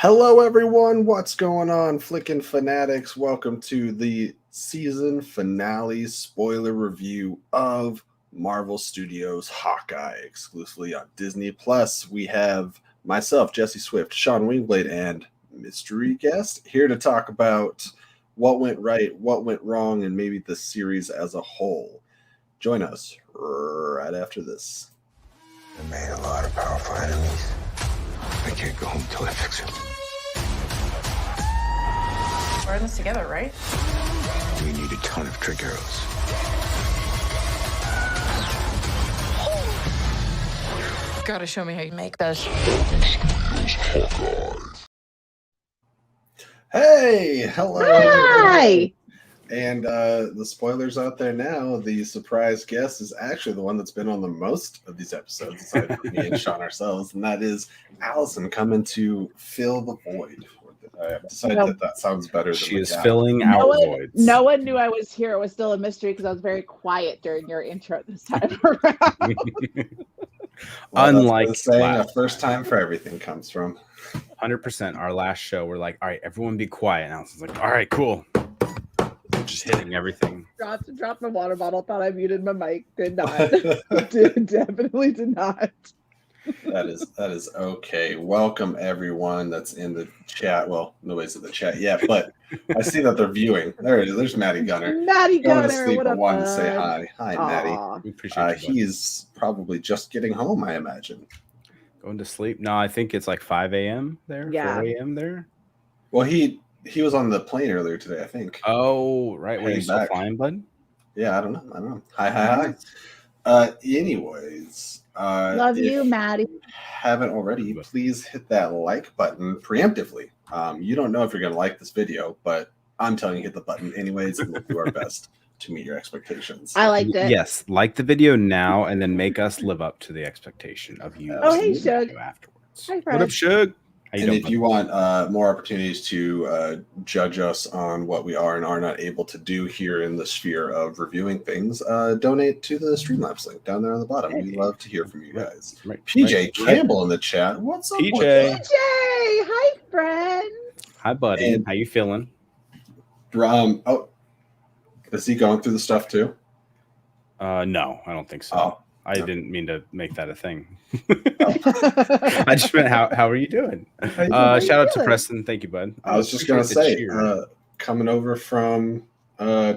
Hello, everyone. What's going on, Flickin' Fanatics? Welcome to the season finale spoiler review of Marvel Studios' Hawkeye, exclusively on Disney Plus. We have myself, Jesse Swift, Sean Wingblade, and mystery guest here to talk about what went right, what went wrong, and maybe the series as a whole. Join us right after this. I made a lot of powerful enemies. I can't go home till I fix them. We're in this together, right? We need a ton of trick arrows. Gotta show me how you make those. Hey, hello. Hi. And the spoilers out there now, the surprise guest is actually the one that's been on the most of these episodes, aside from me and Sean ourselves, and that is Allison coming to fill the void. I decided that sounds better than she is filling our voids. No one knew I was here. It was still a mystery because I was very quiet during your intro this time around. Unlike saying a first time for everything comes from 100%. Our last show, we're like, all right, everyone be quiet. And Allison's like, all right, cool. Just hitting everything. Dropped my water bottle. Thought I muted my mic. Did not. Definitely did not. That is okay. Welcome everyone that's in the chat. Well, nobody's in the chat yet, but I see that they're viewing. There it is. There's Maddie Gunner. Maddie Gunner. Going to sleep what at up, 1 to bud? say hi. Hi, Aww. Maddie. We appreciate you. He's probably just getting home, I imagine. Going to sleep? No, I think it's like 5 a.m. there. Yeah. 4 a.m. there. Well, he was on the plane earlier today, I think. Oh, right. Were you still back. flying, bud? Yeah, I don't know. Hi. Anyways. Love you, Maddie. Haven't already, please hit that like button preemptively. You don't know if you're going to like this video, but I'm telling you, hit the button anyways, and we'll do our best to meet your expectations. I liked it. Yes, like the video now, and then make us live up to the expectation of you. Oh, hey, Shug. Afterwards. Hi, What up, Shug? And if you want more opportunities to judge us on what we are and are not able to do here in the sphere of reviewing things, donate to the Streamlabs link down there on the bottom. We love to hear from you guys. Right. PJ Campbell in the chat. What's up, PJ? PJ, hi, friend. Hi, buddy. And, how you feeling? Is he going through the stuff too? No, I don't think so. Oh. I didn't mean to make that a thing. I just meant, how are you doing? Shout out to Preston. Thank you, bud. I was just going to say, coming over from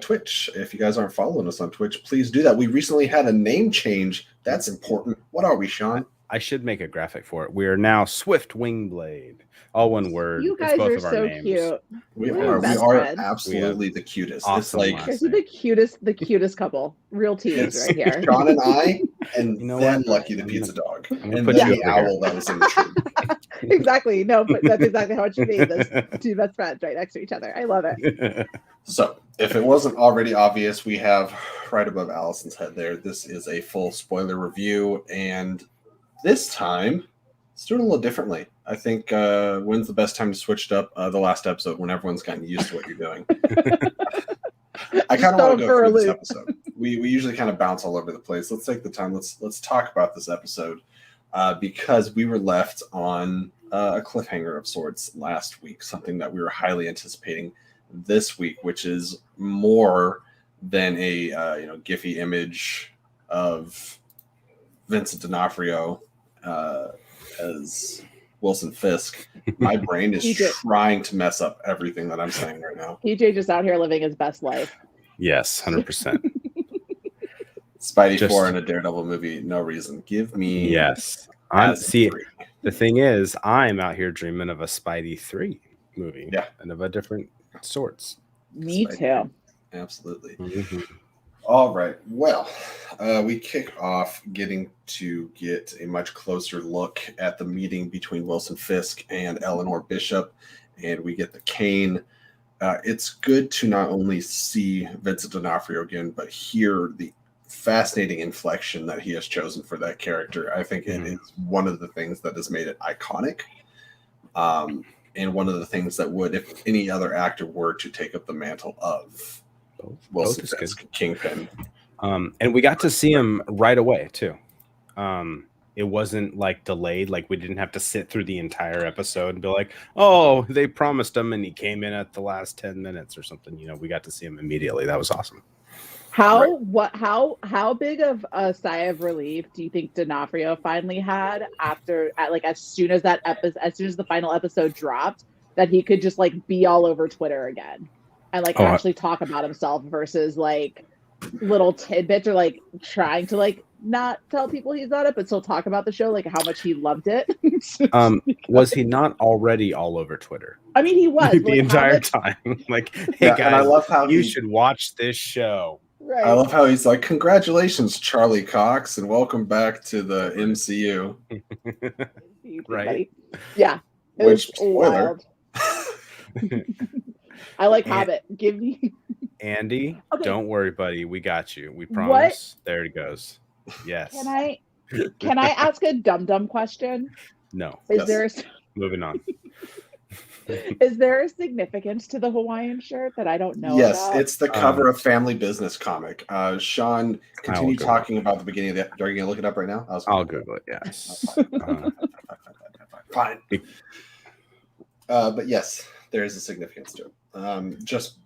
Twitch, if you guys aren't following us on Twitch, please do that. We recently had a name change. That's important. What are we, Sean? I should make a graphic for it. We are now Swift Wingblade. All one word. You guys it's both are of our so names. cute. We We're are best friends. absolutely the cutest. Awesome It's like last You're the cutest couple. Real teens right here. Sean and I, and You know then what? Lucky the pizza dog, I'm gonna and put then you the over owl that was in the tree. Exactly. No, but that's exactly how it should be. Those two best friends right next to each other. I love it. So, if it wasn't already obvious, we have right above Allison's head there. This is a full spoiler review, and this time, let's do it a little differently. I think when's the best time to switch it up? The last episode, when everyone's gotten used to what you're doing. I kind of want to go through this episode. We usually kind of bounce all over the place. Let's take the time. Let's talk about this episode because we were left on a cliffhanger of sorts last week, something that we were highly anticipating this week, which is more than a Giphy image of Vincent D'Onofrio as Wilson Fisk. My brain is trying to mess up everything that I'm saying right now. PJ just out here living his best life. Yes, 100%. Spidey 4 in a Daredevil movie, no reason. Give me yes. The thing is, I'm out here dreaming of a Spidey 3 movie. Yeah. And of a different sorts. Me too. Absolutely. Mm-hmm. All right. Well, we kick off getting a much closer look at the meeting between Wilson Fisk and Eleanor Bishop, and we get the cane. It's good to not only see Vincent D'Onofrio again, but hear the fascinating inflection that he has chosen for that character. I think it is one of the things that has made it iconic, and one of the things that would, if any other actor were to take up the mantle of Wilson Fisk, Kingpin. And we got to see him right away too. it wasn't like delayed. Like we didn't have to sit through the entire episode and be like, oh, they promised him and he came in at the last 10 minutes or something. You know, we got to see him immediately. That was awesome. How big of a sigh of relief do you think D'Onofrio finally had as soon as the final episode dropped, that he could just like be all over Twitter again and actually talk about himself versus like little tidbits or like trying to like not tell people he's not it but still talk about the show, like how much he loved it. Was he not already all over Twitter? I mean, he was the entire time. Like, hey guys, I love how you should watch this show. Right. I love how he's like, congratulations, Charlie Cox, and welcome back to the MCU. Right? Yeah. Which, spoiler. I like Hobbit. Give me Andy, don't worry, buddy. We got you. We promise. What? There it goes. Yes. Can I ask a dumb question? No. Moving on. Is there a significance to the Hawaiian shirt that I don't know Yes, about? it's the cover of Family Business comic. Sean, continue talking about the beginning of the... Are you going to look it up right now? I'll Google it, yes. Fine. But yes, there is a significance to it. Just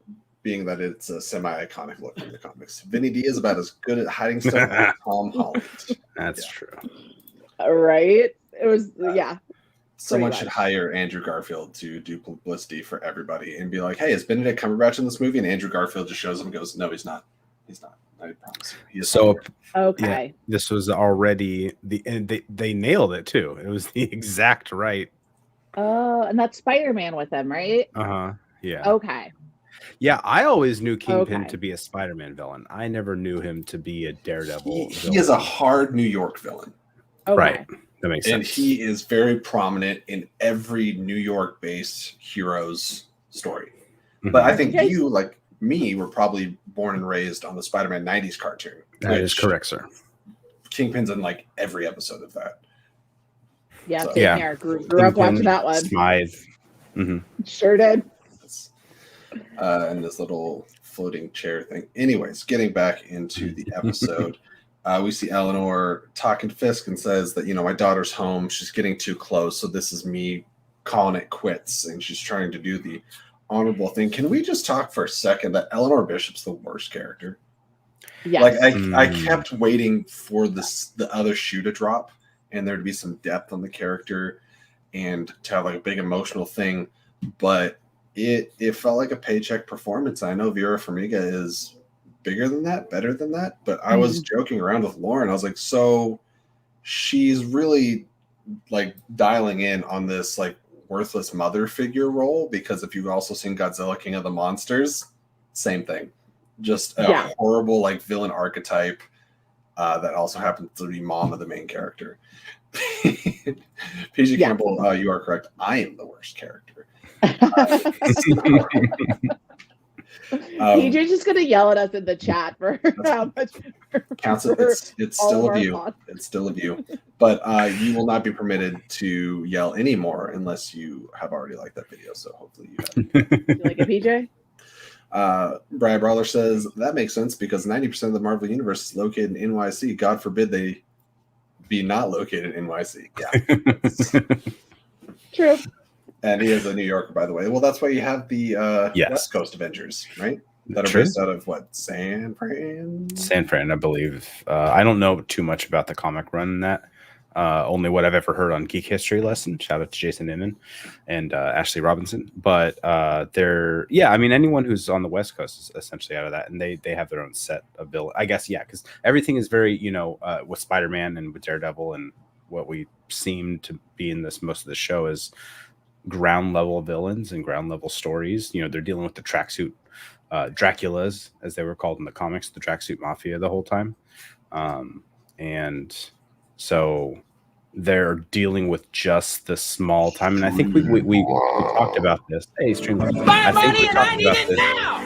being that it's a semi-iconic look in the comics. Vinny D is about as good at hiding stuff as Tom Holland. That's true. Right? It was, yeah. Someone should hire Andrew Garfield to do publicity for everybody and be like, hey, is Benedict Cumberbatch in this movie? And Andrew Garfield just shows him and goes, no, he's not. He's not. I promise you. He is okay. Yeah, this was already they nailed it too. It was the exact right. Oh, and that's Spider-Man with him, right? Uh-huh. Yeah. Okay. Yeah, I always knew Kingpin to be a Spider-Man villain. I never knew him to be a Daredevil. He is a hard New York villain. Okay. Right. That makes sense. And he is very prominent in every New York-based hero's story. Mm-hmm. But I think you, like me, were probably born and raised on the Spider-Man 90s cartoon. That is correct, sir. Kingpin's in like every episode of that. Yeah, same here. Grew up watching that one. Smythe. Mm-hmm. Sure did. And this little floating chair thing. Anyways, getting back into the episode. We see Eleanor talking to Fisk and says that, my daughter's home. She's getting too close. So this is me calling it quits. And she's trying to do the honorable thing. Can we just talk for a second that Eleanor Bishop's the worst character? Yeah. Like I kept waiting for the other shoe to drop and there to be some depth on the character and to have like a big emotional thing. But it felt like a paycheck performance. I know Vera Farmiga is bigger than that, better than that, but I was joking around with Lauren. I was like, so she's really like dialing in on this like worthless mother figure role, because if you've also seen Godzilla King of the Monsters, same thing. Just a horrible like villain archetype that also happens to be mom of the main character. PG Campbell, you are correct. I am the worst character. PJ's just gonna yell at us in the chat for how much counts. It's still a view. It's still a view, but you will not be permitted to yell anymore unless you have already liked that video. So hopefully you have. You like it, PJ? Brad Brawler says that makes sense because 90% of the Marvel universe is located in NYC. God forbid they be not located in NYC. Yeah, true. And he is a New Yorker, by the way. Well, that's why you have the West Coast Avengers, right? That are based out of what, San Fran? San Fran, I believe. I don't know too much about the comic run in that. Only what I've ever heard on Geek History Lesson. Shout out to Jason Inman and Ashley Robinson. But anyone who's on the West Coast is essentially out of that, and they have their own set of villain. I guess, because everything is very, with Spider-Man and with Daredevil and what we seem to be in most of the show is ground level villains and ground level stories. They're dealing with the tracksuit Draculas, as they were called in the comics, the tracksuit mafia the whole time. And so they're dealing with just the small time. And I think we talked about this. Hey, Streamline. My money and I need it now.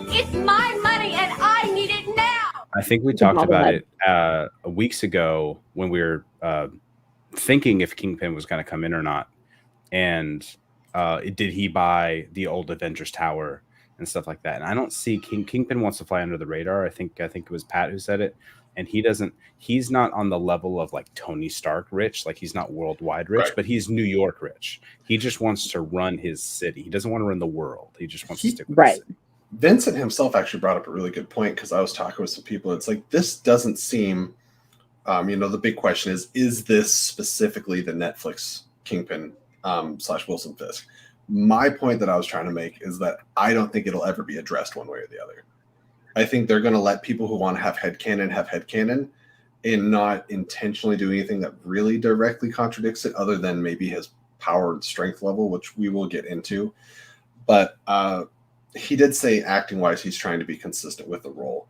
It's my money and I need it now. I think we talked about it weeks ago when we were thinking if Kingpin was going to come in or not. And did he buy the old Avengers Tower and stuff like that? And I don't see Kingpin wants to fly under the radar. I think it was Pat who said it. and he's not on the level of like Tony Stark rich, like he's not worldwide rich, Right. but he's New York rich. He just wants to run his city. He doesn't want to run the world. He just wants to stick with the city. Vincent himself actually brought up a really good point, because I was talking with some people. It's like, this doesn't seem, the big question is this specifically the Netflix Kingpin / Wilson Fisk? My point that I was trying to make is that I don't think it'll ever be addressed one way or the other. I think they're going to let people who want to have headcanon and not intentionally do anything that really directly contradicts it, other than maybe his power and strength level, which we will get into. But he did say acting wise, he's trying to be consistent with the role.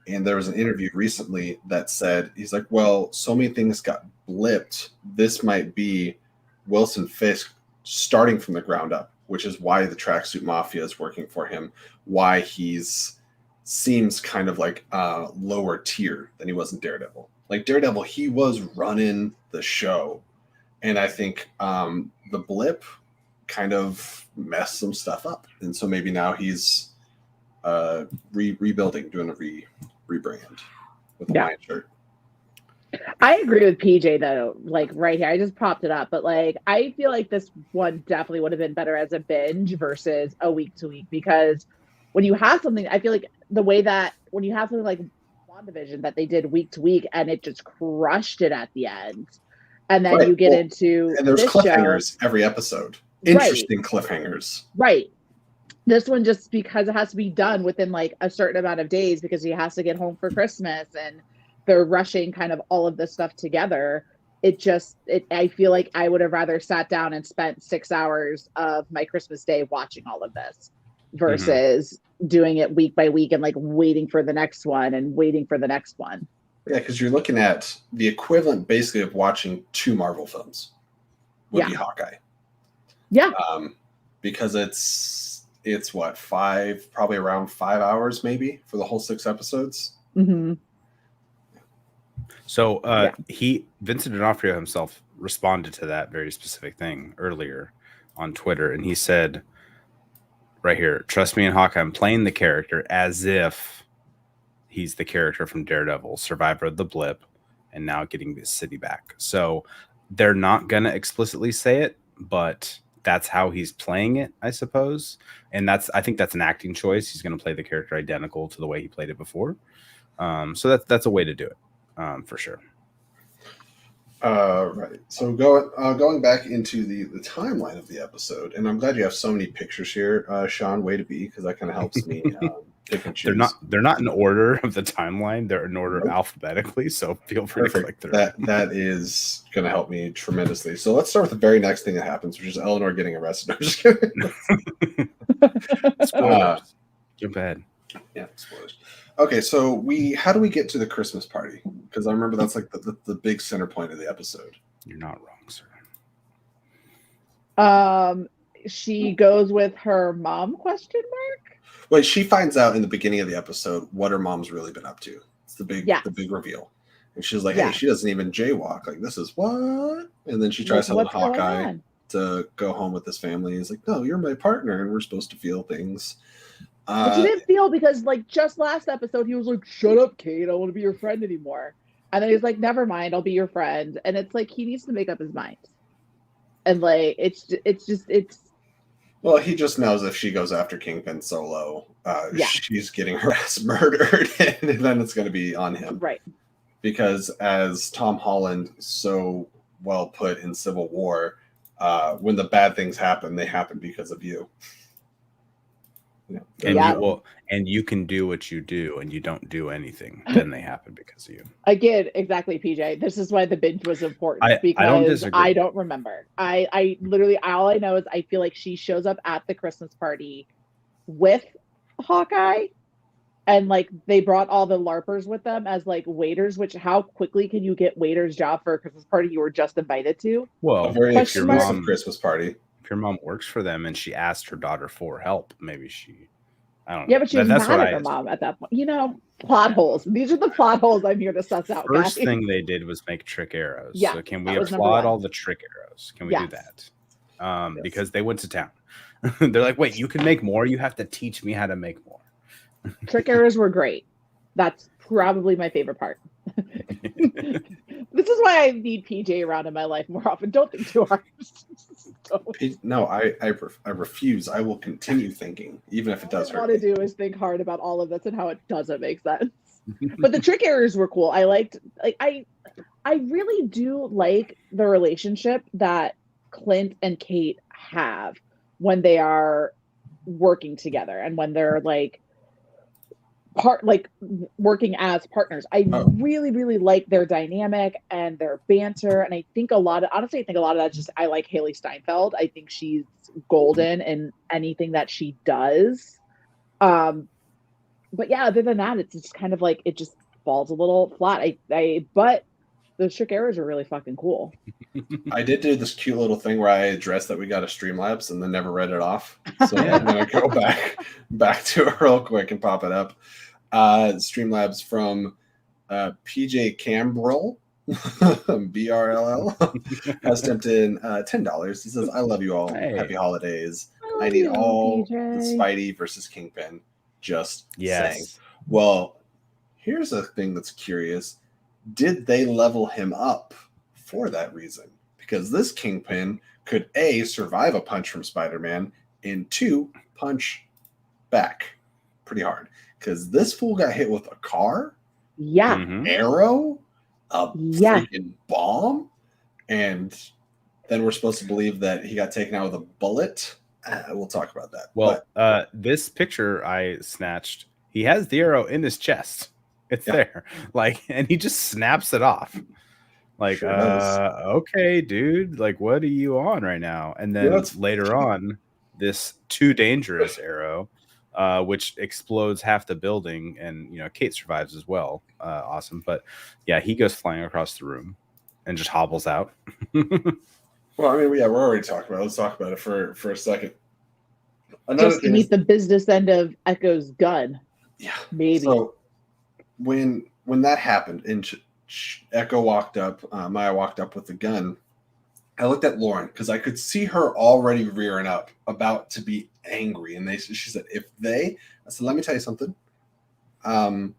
And there was an interview recently that said, he's like, well, so many things got blipped. This might be Wilson Fisk starting from the ground up, which is why the Tracksuit Mafia is working for him, why seems kind of like lower tier than he was in Daredevil. Like Daredevil, he was running the show. And I think the blip kind of messed some stuff up. And so maybe now he's rebuilding, doing a rebrand with a Lion shirt. I agree with PJ though, like right here. I just popped it up, but like I feel like this one definitely would have been better as a binge versus a week to week, because when you have something, I feel like the way that when you have something like WandaVision that they did week to week and it just crushed it at the end, and then you get into and there's this cliffhangers show, every episode, interesting cliffhangers. Right. This one, just because it has to be done within like a certain amount of days because he has to get home for Christmas and they're rushing kind of all of this stuff together. I feel like I would have rather sat down and spent 6 hours of my Christmas day watching all of this versus doing it week by week and like waiting for the next one and waiting for the next one. Yeah, because you're looking at the equivalent basically of watching 2 Marvel films would be Hawkeye. Yeah. Because it's what, probably around 5 hours maybe for the whole 6 episodes. Mm-hmm. So Vincent D'Onofrio himself responded to that very specific thing earlier on Twitter, and he said right here, trust me in Hawkeye, I'm playing the character as if he's the character from Daredevil, survivor of the blip, and now getting this city back. So they're not going to explicitly say it, but that's how he's playing it, I suppose. And I think that's an acting choice. He's going to play the character identical to the way he played it before. So that's a way to do it, for sure. Right. So going back into the timeline of the episode, and I'm glad you have so many pictures here, Sean. Way to be, because that kind of helps me pick and choose. They're not in order of the timeline. They're in order alphabetically. So feel free to click through. That is going to help me tremendously. So let's start with the very next thing that happens, which is Eleanor getting arrested. I'm just kidding. Spoilers. Jump ahead. Yeah, spoilers. Okay, so how do we get to the Christmas party? Because I remember that's like the big center point of the episode. You're not wrong, sir. She goes with her mom, ? Wait, she finds out in the beginning of the episode what her mom's really been up to. It's the big reveal. And she's like, hey, she doesn't even jaywalk. Like, this is what? And then she tries to tell Hawkeye to go home with his family. He's like, no, you're my partner, and we're supposed to feel things. But you didn't feel, because like just last episode he was like, shut up, Kate, I don't want to be your friend anymore. And then he's like, never mind, I'll be your friend. And it's like he needs to make up his mind. And like it's well, he just knows if she goes after Kingpin solo, she's getting her ass murdered, and then it's going to be on him. Right. Because as Tom Holland so well put in Civil War, when the bad things happen, they happen because of you. And you can do what you do, and you don't do anything, then they happen because of you. Again, exactly, PJ. This is why the binge was important, because I don't remember. I literally, all I know is I feel like she shows up at the Christmas party with Hawkeye, and like they brought all the LARPers with them as like waiters. Which, how quickly can you get waiters job for a Christmas party you were just invited to? Well, a very exclusive Christmas party. If your mom works for them and she asked her daughter for help, maybe I don't know. Yeah, but she was mad at her mom at that point. Plot holes. These are the plot holes I'm here to suss out. First thing they did was make trick arrows. Yeah, so can we applaud all the trick arrows? Can we do that? Yes. Because they went to town. They're like, wait, you can make more? You have to teach me how to make more. Trick arrows were great. That's probably my favorite part. This is why I need PJ around in my life more often. Don't think too hard. No, I refuse. I will continue thinking, even if it does hurt. All I want to do is think hard about all of this and how it doesn't make sense. But the trick errors were cool. I liked, like, I really do like the relationship that Clint and Kate have when they are working together and when they're working as partners. I really, really like their dynamic and their banter. And I think a lot of that's just, I like Hailee Steinfeld. I think she's golden in anything that she does. But yeah, other than that, it's just kind of like, it just falls a little flat. But those trick errors are really fucking cool. I did do this cute little thing where I addressed that we got a Streamlabs and then never read it off. So I'm going to go back to it real quick and pop it up. Streamlabs from PJ Cambrell, BRLL, has tipped in $10. He says, I love you all. Hey. Happy holidays. I need all the Spidey versus Kingpin. Just saying. Well, here's a thing that's curious. Did they level him up for that reason? Because this Kingpin could A, survive a punch from Spider-Man, and 2, punch back pretty hard. Because this fool got hit with a car, arrow, a freaking bomb, and then we're supposed to believe that he got taken out with a bullet. We'll talk about that. Well, this picture I snatched, he has the arrow in his chest. It's there, and he just snaps it off. Okay, dude, what are you on right now? And then later on, this too dangerous arrow, which explodes half the building, and Kate survives as well. Awesome, but yeah, he goes flying across the room and just hobbles out. Well, I mean, we're already talking about it. Let's talk about it for a second. Just to meet the business end of Echo's gun. Yeah, maybe. So when that happened and Echo walked up, Maya walked up with the gun, I looked at Lauren because I could see her already rearing up, about to be angry. And she said, I said, let me tell you something. And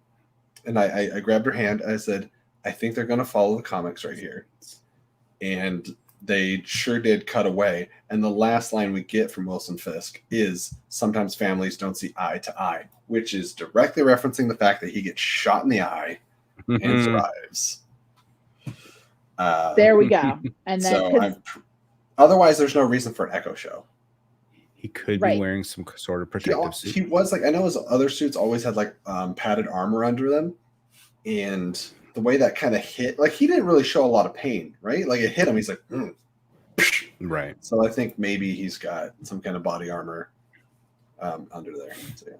I grabbed her hand. I said, I think they're going to follow the comics right here. And they sure did cut away. And the last line we get from Wilson Fisk is, sometimes families don't see eye to eye, which is directly referencing the fact that he gets shot in the eye and survives. There we go. And then otherwise, there's no reason for an Echo show. He could be wearing some sort of protective suit. He was I know his other suits always had padded armor under them, and the way that kind of hit, he didn't really show a lot of pain, right? It hit him. He's like, right. So I think maybe he's got some kind of body armor under there. So, yeah.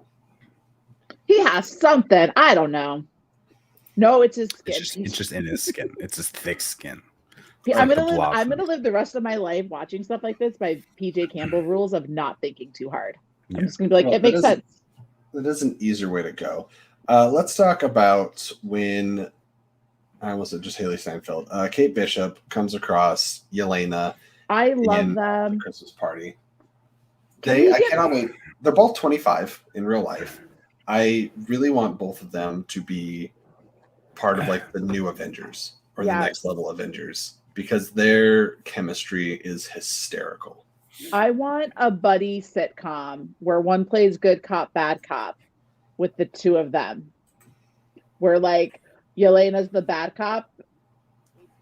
He has something. I don't know. No, it's his skin. It's just in his skin. It's his thick skin. Yeah, I'm gonna live the rest of my life watching stuff like this by PJ Campbell rules of not thinking too hard. I'm just gonna be like, it makes sense. That is an easier way to go. Let's talk about when was it just Hailee Steinfeld? Kate Bishop comes across Yelena. I love them. The Christmas party. I cannot wait. They're both 25 in real life. I really want both of them to be part of the new Avengers or the next level Avengers, because their chemistry is hysterical. I want a buddy sitcom where one plays good cop, bad cop with the two of them. Where Yelena's the bad cop,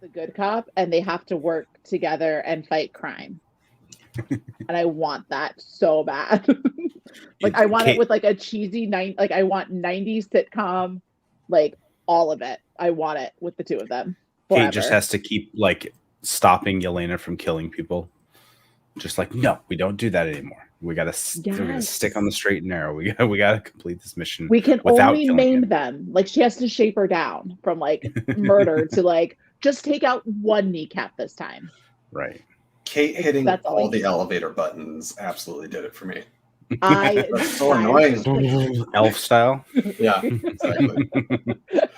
the good cop, and they have to work together and fight crime. And I want that so bad. I want it with a cheesy I want 90s sitcom, all of it. I want it with the two of them. Forever. Kate just has to keep stopping Yelena from killing people. Just no, we don't do that anymore. We gotta stick on the straight and narrow. We gotta complete this mission. We can only maim them. She has to shape her down from murder to just take out one kneecap this time. Right. Kate hitting all the elevator buttons absolutely did it for me. That's so annoying. Elf style. Yeah, exactly.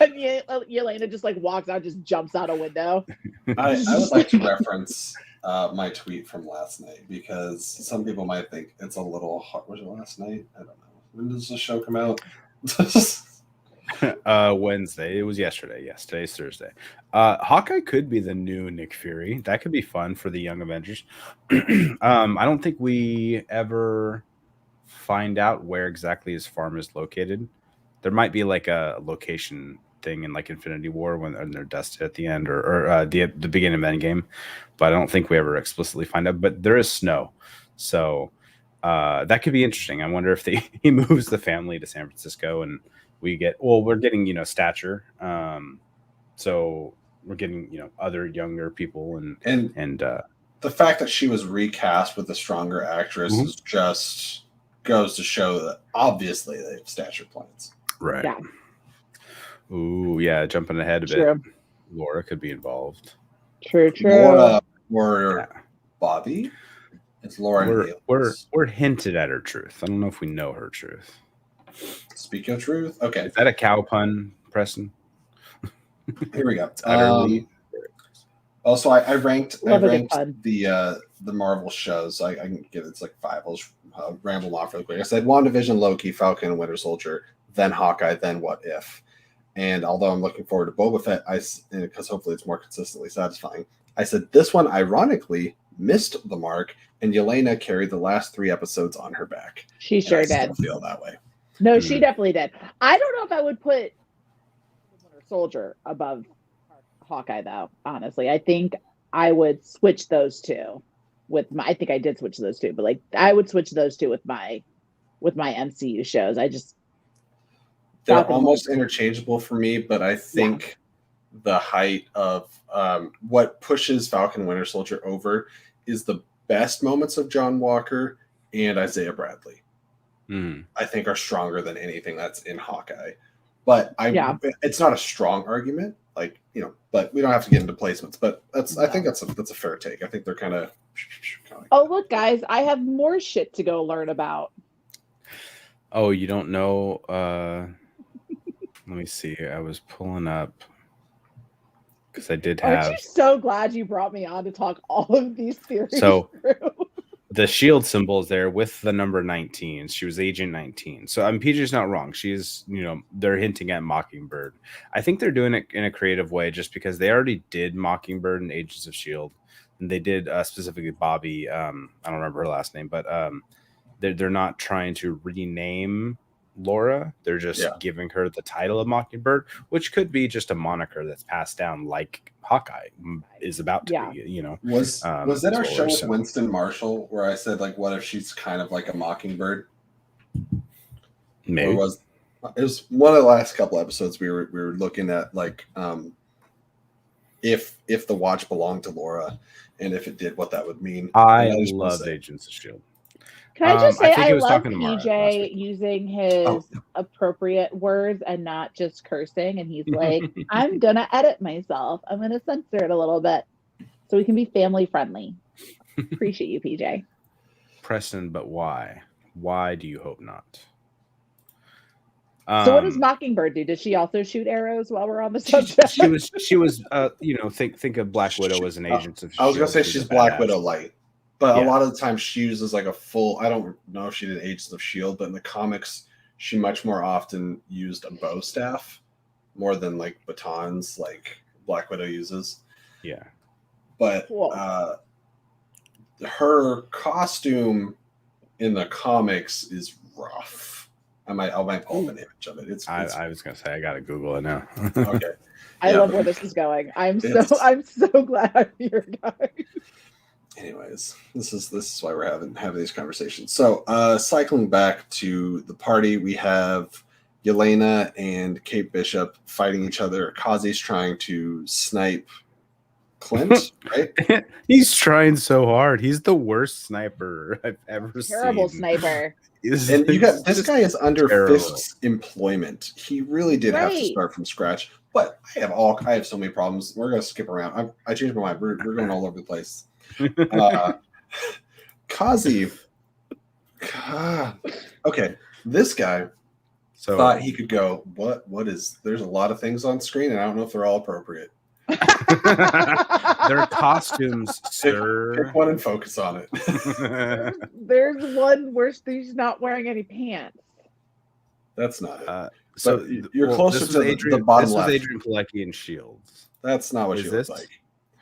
And Yelena just walks out, just jumps out a window. I would like to reference my tweet from last night, because some people might think it's a little hard. Was it last night? I don't know. When does the show come out? Wednesday. It was yesterday. Yes, today's Thursday. Hawkeye could be the new Nick Fury. That could be fun for the Young Avengers. I don't think we ever find out where exactly his farm is located. There might be like a location thing in like Infinity War when they're dusted at the end, or the beginning of Endgame, but I don't think we ever explicitly find out. But there is snow, so that could be interesting. I wonder if he moves the family to San Francisco and we're getting stature, so we're getting other younger people and the fact that she was recast with a stronger actress is just goes to show that obviously they have stature plans. Right. Yeah. Ooh, yeah, jumping ahead a bit. Laura could be involved. True. Laura or Bobby? It's Laura. We're hinted at her truth. I don't know if we know her truth. Speak your truth. Okay. Is that a cow pun, Preston? Here we go. Utterly. Also, I ranked fun. the Marvel shows. I can get it's like 5. I'll just ramble off really quick. I said WandaVision, Loki, Falcon, and Winter Soldier, then Hawkeye, then What If. And although I'm looking forward to Boba Fett, because hopefully it's more consistently satisfying, I said this one ironically missed the mark, and Yelena carried the last 3 episodes on her back. She sure did. I still feel that way. No, she definitely did. I don't know if I would put Winter Soldier above Hawkeye, though. Honestly, I think I would switch those two I think I did switch those two, but like I would switch those two with my MCU shows. They're almost interchangeable for me, but I think the height of what pushes Falcon Winter Soldier over is the best moments of John Walker and Isaiah Bradley. I think are stronger than anything that's in Hawkeye. But it's not a strong argument, but we don't have to get into placements. But I think that's a fair take. I think they're kind of. Look, guys, I have more shit to go learn about. Oh, you don't know? Let me see. I was pulling up because I did have. Aren't you so glad you brought me on to talk all of these theories So through? The shield symbol is there with the number 19. She was Agent 19. So PJ's not wrong. She's, they're hinting at Mockingbird. I think they're doing it in a creative way just because they already did Mockingbird and Agents of S.H.I.E.L.D. And they did specifically Bobby. I don't remember her last name, but they're not trying to rename Laura. They're just giving her the title of Mockingbird, which could be just a moniker that's passed down like Hawkeye is about to be, Was that our show with Winston Marshall where I said, like, what if she's kind of like a mockingbird? Maybe. Or it was one of the last couple episodes we were looking at, like, if the watch belonged to Laura and if it did, what that would mean. I love Agents of S.H.I.E.L.D. Can I just say I love talking to PJ using his appropriate words and not just cursing. And he's like, I'm going to edit myself. I'm going to censor it a little bit so we can be family friendly. Appreciate you, PJ. Preston, but why? Why do you hope not? So what does Mockingbird do? Does she also shoot arrows while we're on the subject? She was think of Black Widow as an Agent of S.H.I.E.L.D. I was going to say she's Black Widow light. But a lot of the time she uses like a full, I don't know if she did Agents of S.H.I.E.L.D., but in the comics, she much more often used a bow staff more than like batons like Black Widow uses. Yeah. But her costume in the comics is rough. I might pull up an image of it. I was going to say, I got to Google it now. Okay. I love where this is going. I'm so glad I'm here, guys. Anyways, this is why we're having these conversations. So, cycling back to the party, we have Yelena and Kate Bishop fighting each other. Kazi's trying to snipe Clint, right? He's trying so hard. He's the worst sniper I've ever seen. Terrible sniper. And this guy is under Fisk's employment. He really did have to start from scratch. But I have so many problems. We're gonna skip around. I changed my mind. We're going all over the place. Kazi. Okay, this guy thought he could go. What is? There's a lot of things on screen, and I don't know if they're all appropriate. They're costumes, sir. Pick one and focus on it. There's one where he's not wearing any pants. That's not it. So you're closer this to was the bottom This left. was Adrian Pilecki in Shields. That's not what Is she this looks like.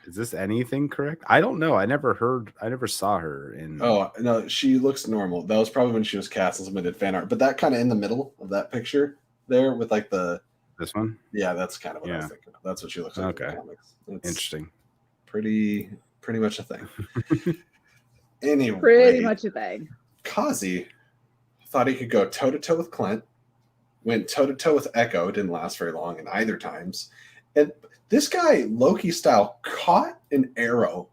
Is this anything correct? I don't know. I never saw her in. Oh no, she looks normal. That was probably when she was cast and somebody did fan art. But that kind of in the middle of that picture there with like this one. Yeah, that's kind of what I was thinking. That's what she looks like in the comics. It's Interesting. Pretty much a thing. Anyway, Pretty much a thing. Kazi thought he could go toe to toe with Clint. Went toe to toe with Echo. Didn't last very long in either times. And this guy, Loki style, caught an arrow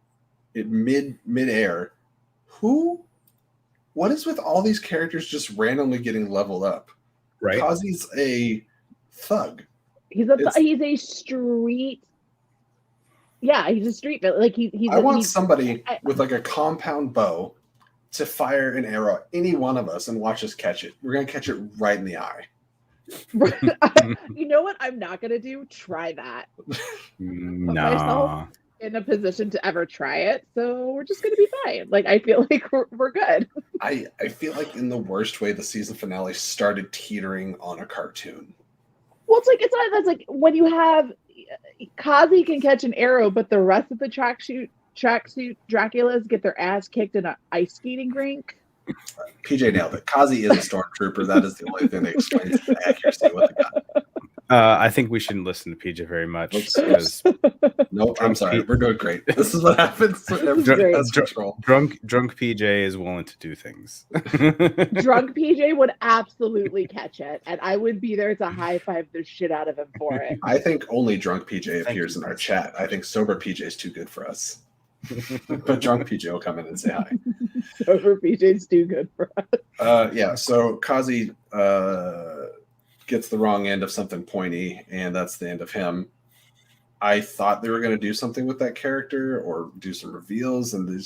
in mid-air. What is with all these characters just randomly getting leveled up? Right. Kazi's a thug. He's a street. Yeah, he's a street. Like I want somebody with like a compound bow to fire an arrow at any one of us and watch us catch it. We're gonna catch it right in the eye. You know what I'm not gonna do? Try that. No. Myself in a position to ever try it, so we're just gonna be fine. Like I feel like we're good. I feel like in the worst way the season finale started teetering on a cartoon. Well, it's not that's like when you have Kazi can catch an arrow, but the rest of the tracksuit Draculas get their ass kicked in an ice skating rink. PJ nailed it. Kazi is a stormtrooper. That is the only thing that explains the accuracy with the gun. I think we shouldn't listen to PJ very much because nope, I'm sorry. We're doing great. This is what happens when everybody has control. Drunk PJ is willing to do things. Drunk PJ would absolutely catch it, and I would be there to high five the shit out of him for it. I think only drunk PJ appears in our chat. I think sober PJ is too good for us. But drunk PJ will come in and say hi. Sober PJ's too good for us. Yeah, so Kazi gets the wrong end of something pointy, and that's the end of him. I thought they were going to do something with that character or do some reveals, and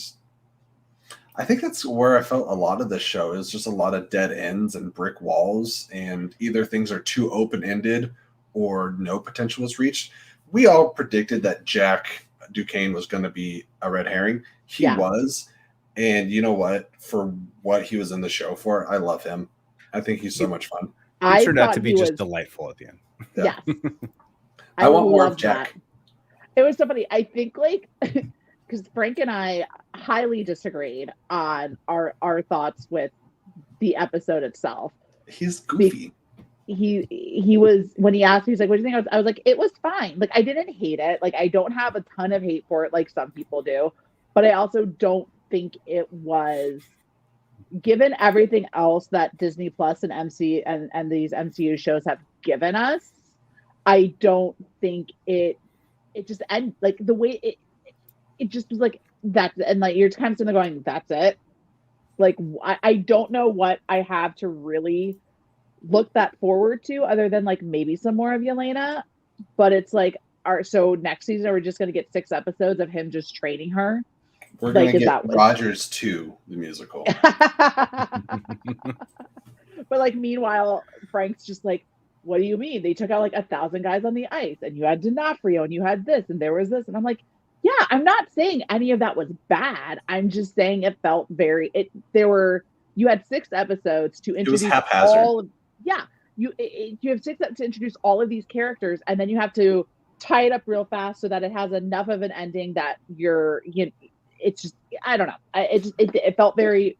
I think that's where I felt a lot of this show is just a lot of dead ends and brick walls, and either things are too open-ended or no potential is reached. We all predicted that Jack Duquesne was going to be a red herring. He was, and you know what? For what he was in the show for, I love him. I think he's so much fun. It turned out to be just delightful at the end. Yeah. Yes. I want more of Jack. That. It was so funny. I think like because Frank and I highly disagreed on our thoughts with the episode itself. He's goofy. He was when he asked me, he's like, what do you think? I was like, it was fine. Like I didn't hate it. Like I don't have a ton of hate for it like some people do, but I also don't think it was, given everything else that Disney Plus and MC and these MCU shows have given us, I don't think it just end like the way it just was like that, and like you're kind of sitting there going, that's it. Like I don't know what I have to really look that forward to other than like maybe some more of Yelena, but it's like so next season we're just gonna get 6 episodes of him just training her. We're gonna get Rogers 2, the musical. But like meanwhile, Frank's just like, what do you mean? They took out like 1,000 guys on the ice, and you had D'Onofrio, and you had this, and there was this, and I'm like, yeah, I'm not saying any of that was bad. I'm just saying it felt very. You had 6 episodes to introduce all of. Yeah, you have 6 to introduce all of these characters, and then you have to tie it up real fast so that it has enough of an ending that it's just, I don't know. It felt very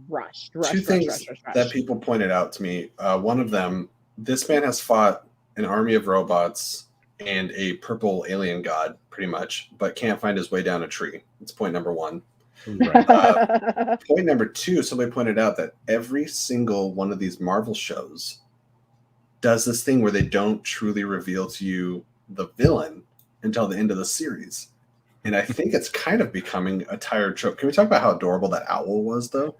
rushed. Two things that people pointed out to me. One of them, this man has fought an army of robots and a purple alien god, pretty much, but can't find his way down a tree. That's point number 1. Right. Point number 2, somebody pointed out that every single one of these Marvel shows does this thing where they don't truly reveal to you the villain until the end of the series. And I think it's kind of becoming a tired trope. Can we talk about how adorable that owl was, though?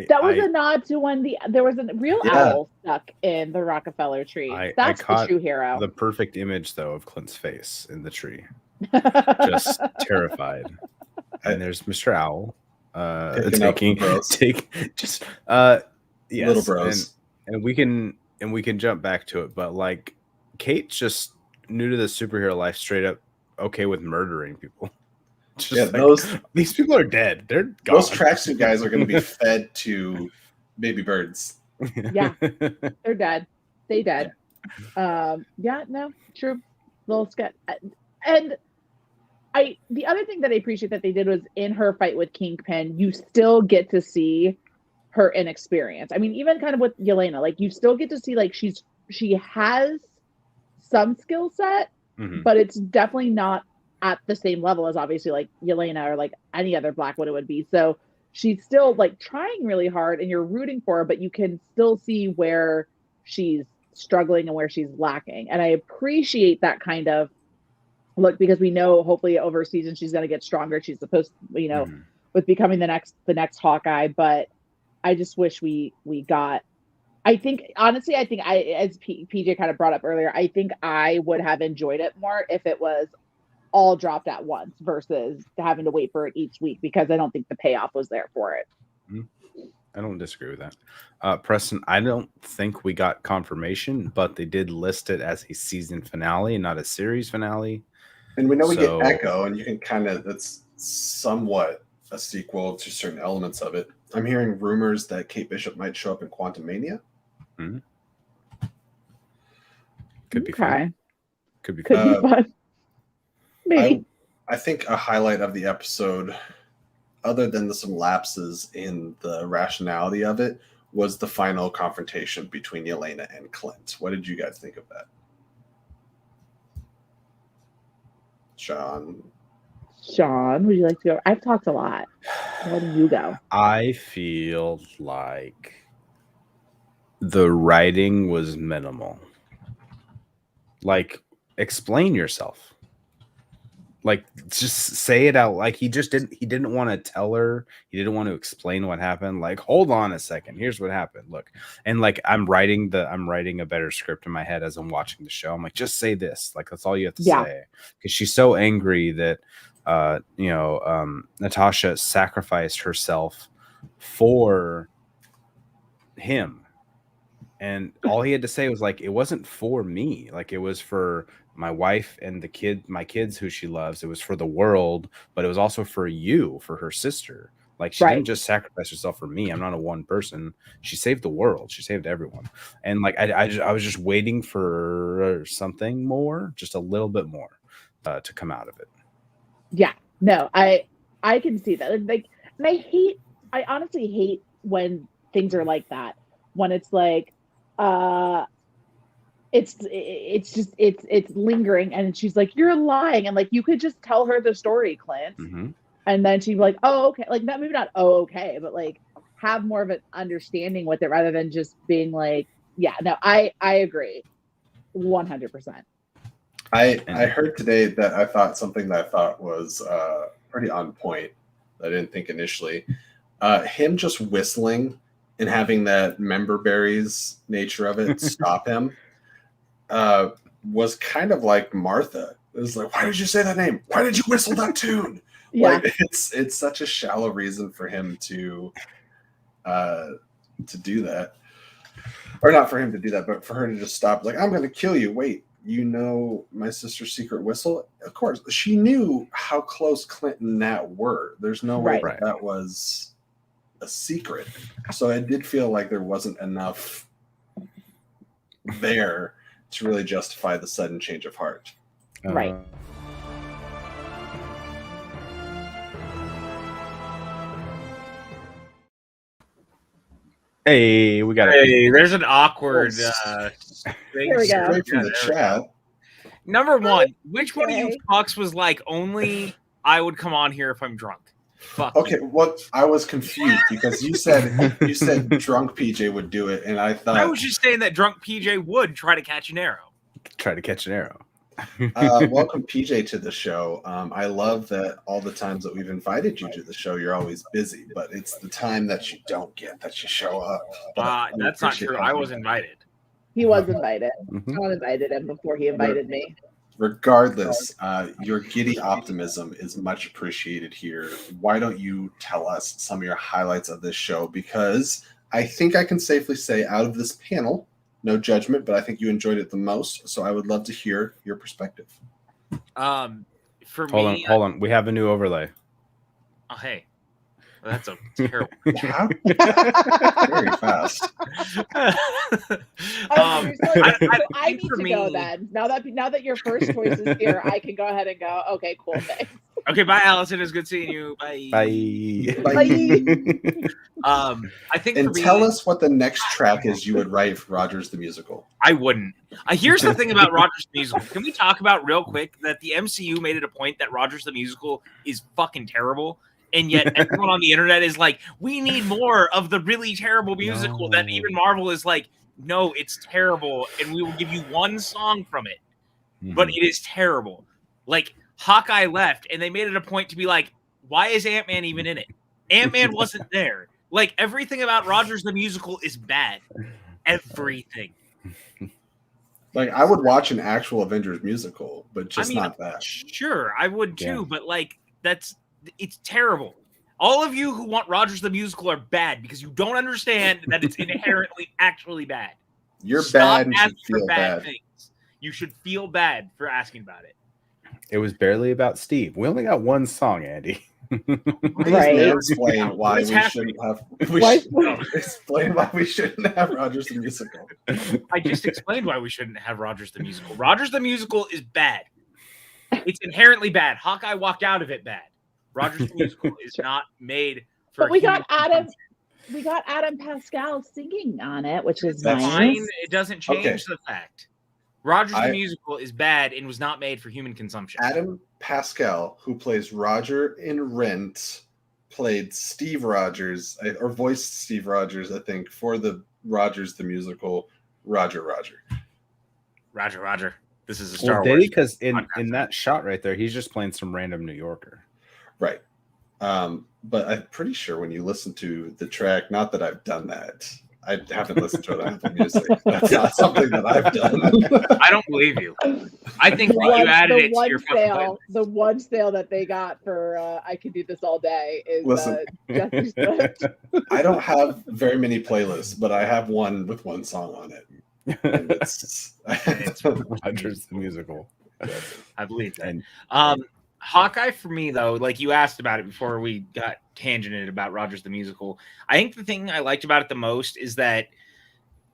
That was a nod to when there was a real owl stuck in the Rockefeller tree. That's the true hero. The perfect image, though, of Clint's face in the tree. Just terrified. And there's Mr. Owl little bros. And we can jump back to it, but like Kate's just new to the superhero life, straight up okay with murdering people. These people are dead. They're gone. Those tracksuit guys are going to be fed to baby birds. Yeah, they're dead. They did. Yeah, no, true. Little sketch. And the other thing that I appreciate that they did was in her fight with Kingpin, you still get to see her inexperience. I mean, even kind of with Yelena, like you still get to see like she has some skill set, but it's definitely not at the same level as obviously like Yelena or like any other Black Widow would be. So she's still like trying really hard and you're rooting for her, but you can still see where she's struggling and where she's lacking. And I appreciate that kind of look because we know hopefully over season she's going to get stronger. She's supposed to, you know, with becoming the next Hawkeye, but I just wish we got, I think, honestly, as PJ kind of brought up earlier, I think I would have enjoyed it more if it was all dropped at once versus having to wait for it each week because I don't think the payoff was there for it. I don't disagree with that. Preston, I don't think we got confirmation, but they did list it as a season finale, not a series finale. And we know we get Echo, and you can kind of, that's somewhat a sequel to certain elements of it. I'm hearing rumors that Kate Bishop might show up in Quantumania. Could be fun. Could be fun. Maybe. I think a highlight of the episode, other than some lapses in the rationality of it, was the final confrontation between Yelena and Clint. What did you guys think of that? Sean, would you like to go? I've talked a lot. Why do you go? I feel like the writing was minimal. Like, explain yourself. Like, just say it out. Like, he didn't want to tell her. He didn't want to explain what happened. Like, hold on a second. Here's what happened. Look. And like, I'm writing a better script in my head as I'm watching the show. I'm like, just say this. Like, that's all you have to say. Because she's so angry that, Natasha sacrificed herself for him. And all he had to say was like, it wasn't for me. Like, it was for my wife and my kids who she loves. It was for the world, but it was also for you, for her sister. Like, she didn't just sacrifice herself for me. I'm not a one person. She saved the world. She saved everyone. And like, I was just waiting for something more, just a little bit more to come out of it. Yeah, no, I can see that. Like, and I honestly hate when things are like that. When it's like, it's lingering and she's like, you're lying, and like you could just tell her the story, Clint, and then she'd be like, oh okay, like not maybe not oh okay, but like have more of an understanding with it rather than just being like, yeah, no, I agree 100%. I heard today that I thought was pretty on point. I didn't think initially. Him just whistling and having that member berries nature of it stop him was kind of like Martha. It was like, why did you say that name? Why did you whistle that tune? Yeah. Like, it's such a shallow reason for him to do that. Or not for him to do that, but for her to just stop. Like, I'm going to kill you. Wait, you know my sister's secret whistle? Of course. She knew how close Clint and Nat were. There's no way that was a secret. So it did feel like there wasn't enough there to really justify the sudden change of heart. Right. Hey, we got there's an awkward There we go. Straight from the chat. Number one, which one of you fucks was like, only I would come on here if I'm drunk? Fuck. Okay, what I was confused because you said drunk PJ would do it, and I thought I was just saying that drunk PJ would try to catch an arrow. Welcome PJ to the show. I love that all the times that we've invited you to the show, you're always busy, but it's the time that you don't get that you show up. That's not true. I was invited. He was invited. John invited him before he invited me. Regardless, your giddy optimism is much appreciated here. Why don't you tell us some of your highlights of this show? Because I think I can safely say out of this panel, no judgment, but I think you enjoyed it the most. So I would love to hear your perspective. For hold me, on. We have a new overlay. Oh, hey. That's a terrible. How? Very fast. I think need for to me- go then. Now that your first choice is here, I can go ahead and go. Okay, cool. Thanks. Okay, bye, Allison. It was good seeing you. Bye. Bye. I think And for me, tell us what the next track is you would write for Rogers the Musical. I wouldn't. Here's the thing about Rogers the Musical. Can we talk about real quick that the MCU made it a point that Rogers the Musical is fucking terrible, and yet everyone on the internet is like, we need more of the really terrible musical. No. That even Marvel is like, no, it's terrible, and we will give you one song from it, but it is terrible. Like Hawkeye left, and they made it a point to be like, why is Ant-Man even in it? Ant-Man wasn't there. Like everything about Rogers the Musical is bad. Everything. Like, I would watch an actual Avengers musical, but just not that. Sure, I would too, Yeah. but like it's terrible. All of you who want Rogers the Musical are bad because you don't understand that it's inherently actually bad. You're Stop bad and should asking for feel bad. things. You should feel bad for asking about it. It was barely about Steve. We only got one song, Andy. Right. Explain why we What's happening? shouldn't have. Explain why we shouldn't have Rogers the Musical. I just explained why we shouldn't have Rogers the Musical. Rogers the Musical is bad. It's inherently bad. Hawkeye walked out of it bad. Rogers the Musical is not made for. But we got human Adam. consumption. We got Adam Pascal singing on it, which is That's nice. Fine. It doesn't change Okay. the fact. Rogers I- the Musical is bad and was not made for human consumption. Adam Pascal, who plays Roger in Rent, played Steve Rogers, or voiced Steve Rogers, I think, for the Rogers the Musical. Roger. Roger. This is a Star Well, did Wars. he? Because in podcast. that shot right there, he's just playing some random New Yorker. Right. But I'm pretty sure when you listen to the track, not that I've done that. I haven't listened to it on Apple Music. That's not something that I've done. I don't believe you. I think that you added it to your fucking playlist. The one sale that they got for I Could Do This All Day is Listen. Jesse Swift. I don't have very many playlists, but I have one with one song on it. And it's Rogers the Musical. I believe that. And Hawkeye for me though, like you asked about it before we got tangented about Rogers the Musical. I think the thing I liked about it the most is that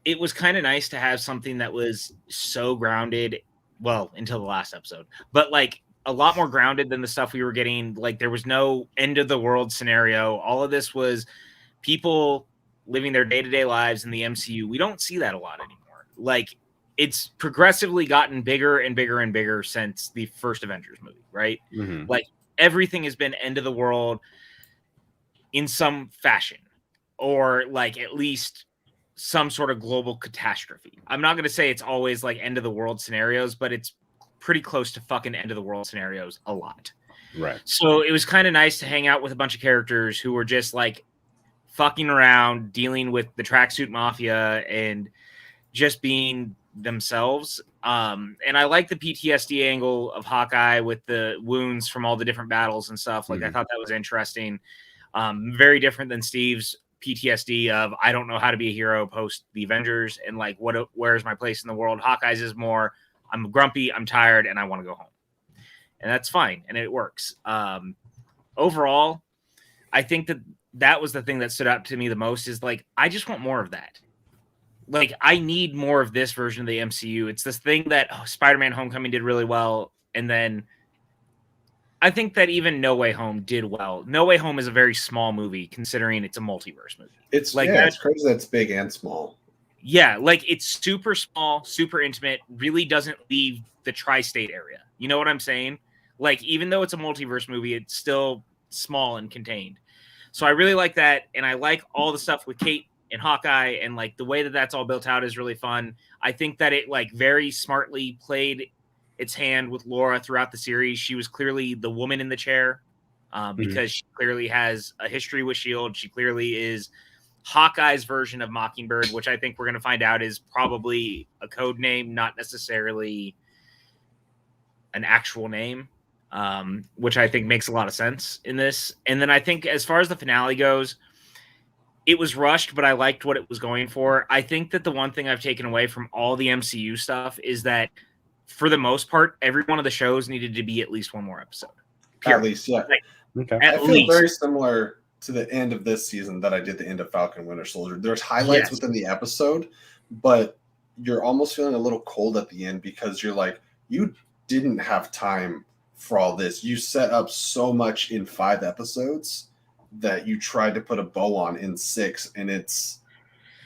it was kind of nice to have something that was so grounded, well, until the last episode, but like a lot more grounded than the stuff we were getting. Like there was no end of the world scenario. All of this was people living their day-to-day lives in the MCU. We don't see that a lot anymore. Like it's progressively gotten bigger and bigger and bigger since the first Avengers movie, right? mhm. Like everything has been end of the world in some fashion, or like at least some sort of global catastrophe. I'm not going to say it's always like end of the world scenarios, but it's pretty close to fucking end of the world scenarios a lot. Right. So it was kind of nice to hang out with a bunch of characters who were just like fucking around, dealing with the tracksuit mafia and just being themselves. And I like the PTSD angle of Hawkeye with the wounds from all the different battles and stuff. Like I thought that was interesting. Very different than Steve's PTSD of I don't know how to be a hero post the Avengers and like where's my place in the world. Hawkeye's is more I'm grumpy, I'm tired, and I want to go home. And that's fine, and it works. Overall, I think that was the thing that stood out to me the most is like I just want more of that. Like I need more of this version of the MCU. It's this thing that Spider-Man Homecoming did really well, and then I think that even No Way Home did well. No Way Home is a very small movie considering it's a multiverse movie. It's Like, like that's- it's crazy that it's big and small. Yeah, like it's super small, super intimate, really doesn't leave the tri-state area. You know what I'm saying? Like even though it's a multiverse movie, it's still small and contained. So I really like that, and I like all the stuff with Kate and Hawkeye, and like the way that that's all built out is really fun. I think that it like very smartly played its hand with Laura throughout the series. She was clearly the woman in the chair because she clearly has a history with S.H.I.E.L.D. She clearly is Hawkeye's version of Mockingbird, which I think we're going to find out is probably a code name, not necessarily an actual name, which I think makes a lot of sense in this. And then I think as far as the finale goes, it was rushed, but I liked what it was going for. I think that the one thing I've taken away from all the MCU stuff is that for the most part, every one of the shows needed to be at least one more episode. At least, yeah. Like, Okay. I at feel least. very similar to the end of this season that I did the end of Falcon and Winter Soldier. There's highlights Yes. within the episode, but you're almost feeling a little cold at the end because you're like, you didn't have time for all this. You set up so much in 5 episodes that you tried to put a bow on in 6, and it's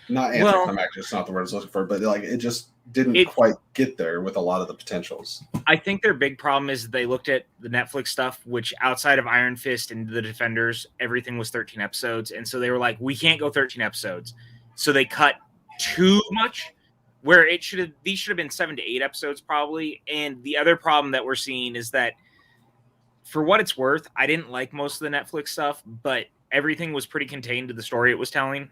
not anticlimactic. It's not the word I was looking for, but like it just didn't quite get there with a lot of the potentials. I think their big problem is they looked at the Netflix stuff, which outside of Iron Fist and the Defenders, everything was 13 episodes. And so they were like, we can't go 13 episodes. So they cut too much where these should have been 7 to 8 episodes probably. And the other problem that we're seeing is that for what it's worth, I didn't like most of the Netflix stuff, but everything was pretty contained to the story it was telling,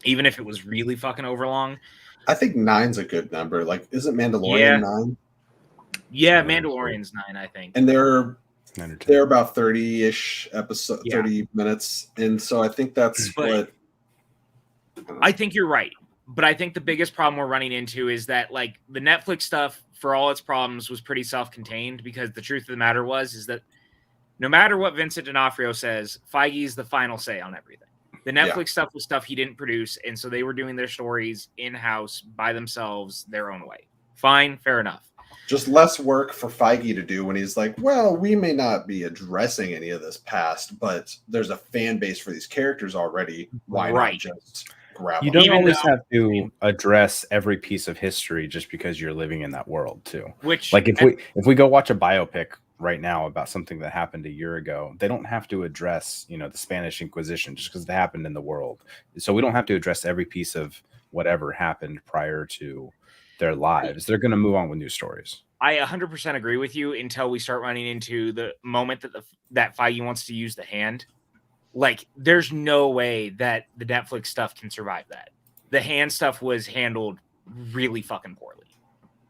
even if it was really fucking overlong. I think 9's a good number. Like, isn't Mandalorian 9? Yeah, Mandalorian's 9, I think. And they're about 30-ish episodes, 30 minutes. And so I think that's what... I think you're right. But I think the biggest problem we're running into is that, like, the Netflix stuff, for all its problems, was pretty self-contained, because the truth of the matter is that no matter what Vincent D'Onofrio says, Feige's the final say on everything. The Netflix stuff was stuff he didn't produce, and so they were doing their stories in-house by themselves, their own way. Fine, fair enough. Just less work for Feige to do when he's like, well, we may not be addressing any of this past, but there's a fan base for these characters already. Why not just grab them? You don't always have to address every piece of history just because you're living in that world too. Which, like, if we go watch a biopic right now about something that happened a year ago, they don't have to address, the Spanish Inquisition just because it happened in the world. So we don't have to address every piece of whatever happened prior to their lives. They're going to move on with new stories. I 100% agree with you until we start running into the moment that Feige wants to use the hand. Like, there's no way that the Netflix stuff can survive that. The hand stuff was handled really fucking poorly.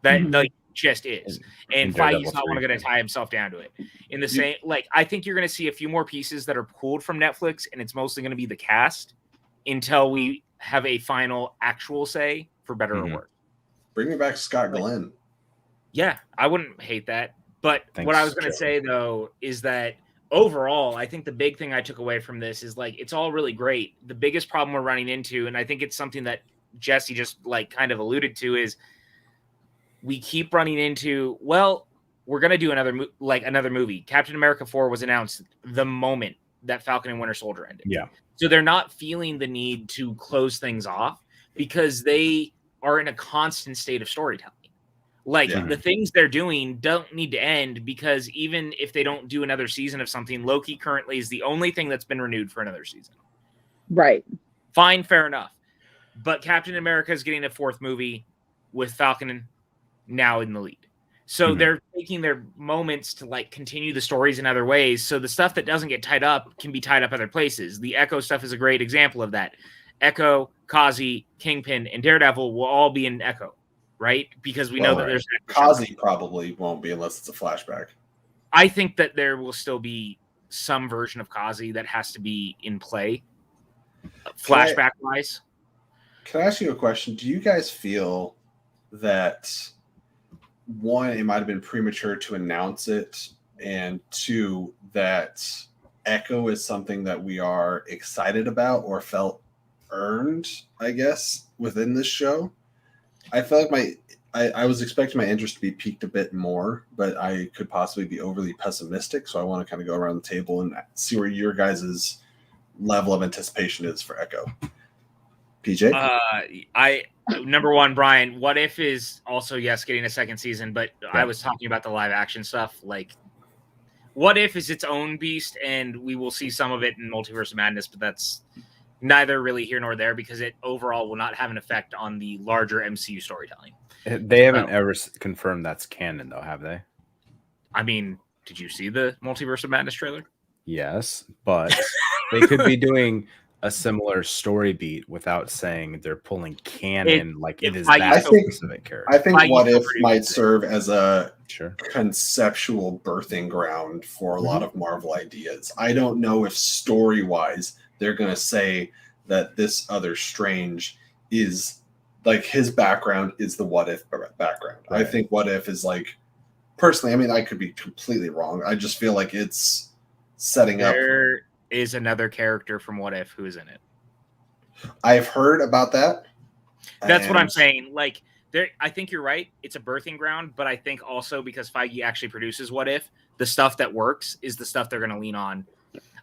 That just is. And Feige's not going to tie himself down to it. In the same, like, I think you're going to see a few more pieces that are pulled from Netflix, and it's mostly going to be the cast until we have a final actual say, for better or worse. Bring me back Scott Glenn. Yeah, I wouldn't hate that. But what I was going to say, though, is that overall, I think the big thing I took away from this is, like, it's all really great. The biggest problem we're running into, and I think it's something that Jesse just, like, kind of alluded to, is we keep running into, well, we're going to do another movie. Captain America 4 was announced the moment that Falcon and Winter Soldier ended. Yeah. So they're not feeling the need to close things off because they are in a constant state of storytelling. Like, the things they're doing don't need to end, because even if they don't do another season of something, Loki currently is the only thing that's been renewed for another season. Right. Fine, fair enough. But Captain America is getting a 4th movie with Falcon now in the lead. So they're taking their moments to, like, continue the stories in other ways. So the stuff that doesn't get tied up can be tied up other places. The Echo stuff is a great example of that. Echo, Kazi, Kingpin, and Daredevil will all be in Echo, right? Because we know that there's Kazi probably won't be unless it's a flashback. I think that there will still be some version of Kazi that has to be in play, flashback wise. Can I ask you a question? Do you guys feel that, one, it might have been premature to announce it, and 2, that Echo is something that we are excited about or felt earned, I guess, within this show? I felt like I was expecting my interest to be piqued a bit more, but I could possibly be overly pessimistic. So I want to kind of go around the table and see where your guys' level of anticipation is for Echo. PJ? Number one, Brian, What If is also, yes, getting a 2nd season, but I was talking about the live action stuff. Like, What If is its own beast, and we will see some of it in Multiverse of Madness, but that's neither really here nor there, because it overall will not have an effect on the larger MCU storytelling. They haven't ever confirmed that's canon, though, have they? I mean, did you see the Multiverse of Madness trailer? Yes, but they could be doing a similar story beat without saying they're pulling canon, it is that specific character. I think What If might serve as a conceptual birthing ground for a lot of Marvel ideas. I don't know if story-wise they're going to say that this other Strange is, like, his background is the What If background. Right. I think What If is, like, personally, I mean, I could be completely wrong. I just feel like it's setting up is another character from What If who is in it. I've heard about that. That's what I'm and- saying. Like, there, I think you're right. It's a birthing ground, but I think also because Feige actually produces What If, the stuff that works is the stuff they're going to lean on.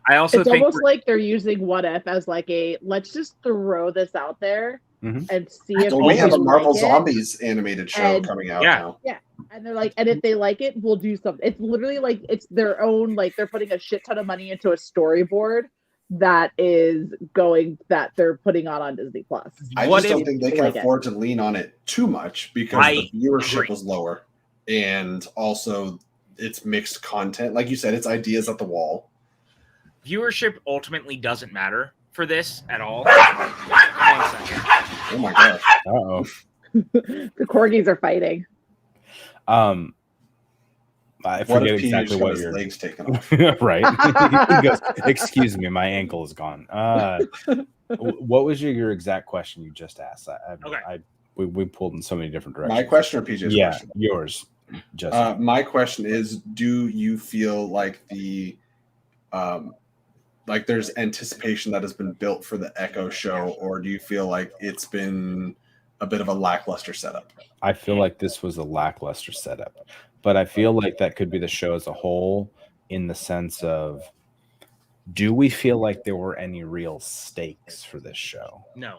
I also It's think almost like they're using What If as like a let's just throw this out there Mhm. and see if Well, we have a people Marvel like it. Zombies animated show And- coming out Yeah. now. And they're like, and if they like it, we'll do something. It's literally like it's their own, like they're putting a shit ton of money into a storyboard that they're putting on Disney Plus. I What just don't if- think they can like it. afford to lean on it too much because I the viewership agree. was lower, and also it's mixed content. Like you said, it's ideas at the wall. viewership ultimately doesn't matter for this at all. Hold on a second. Oh my gosh! Uh-oh. The corgis are fighting. I What forget if PJ exactly got what his you're legs taken off? right. He goes, excuse me, my ankle is gone. What was your exact question you just asked? We pulled in so many different directions. My question or PJ's yeah, question? yours, Justin. My question is: do you feel like like there's anticipation that has been built for the Echo show, or do you feel like it's been a bit of a lackluster setup? I feel like this was a lackluster setup, but I feel like that could be the show as a whole in the sense of, do we feel like there were any real stakes for this show? No.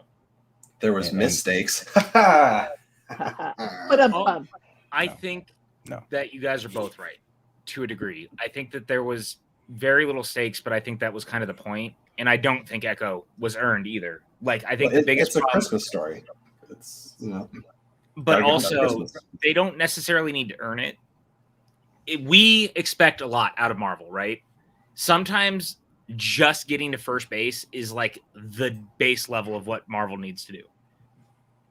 There was And- mistakes. But I No. think No. that you guys are both right to a degree. I think that there was very little stakes, but I think that was kind of the point. And I don't think Echo was earned either. Like, I think the biggest it's a problem, Christmas story. It's but gotta give them also Christmas. they don't necessarily need to earn it. We expect a lot out of Marvel, right? Sometimes just getting to first base is like the base level of what Marvel needs to do.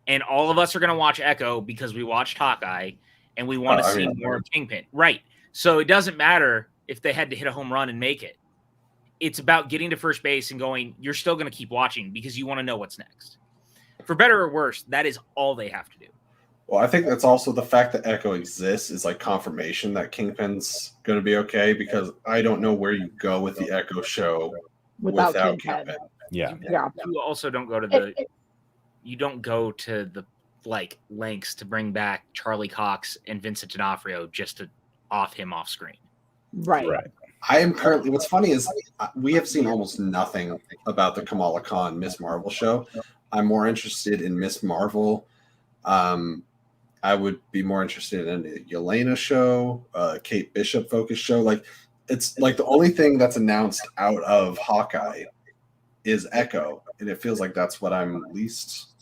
And all of us are going to watch Echo because we watched Hawkeye and we want to see more of Kingpin. Right. So it doesn't matter if they had to hit a home run and make it. It's about getting to first base and going, you're still going to keep watching because you want to know what's next. For better or worse, that is all they have to do. Well, I think that's also the fact that Echo exists is like confirmation that Kingpin's going to be okay, because I don't know where you go with the Echo show without without Kingpin. Kingpin. Yeah. Yeah. You also don't go to the you don't go to the like lengths to bring back Charlie Cox and Vincent D'Onofrio just to off him off screen. Right. I am currently. What's funny is we have seen almost nothing about the Kamala Khan Miss Marvel show. I'm more interested in Miss Marvel. I would be more interested in the Yelena show, Kate Bishop focus show. Like, it's like the only thing that's announced out of Hawkeye is Echo, and it feels like that's what I'm least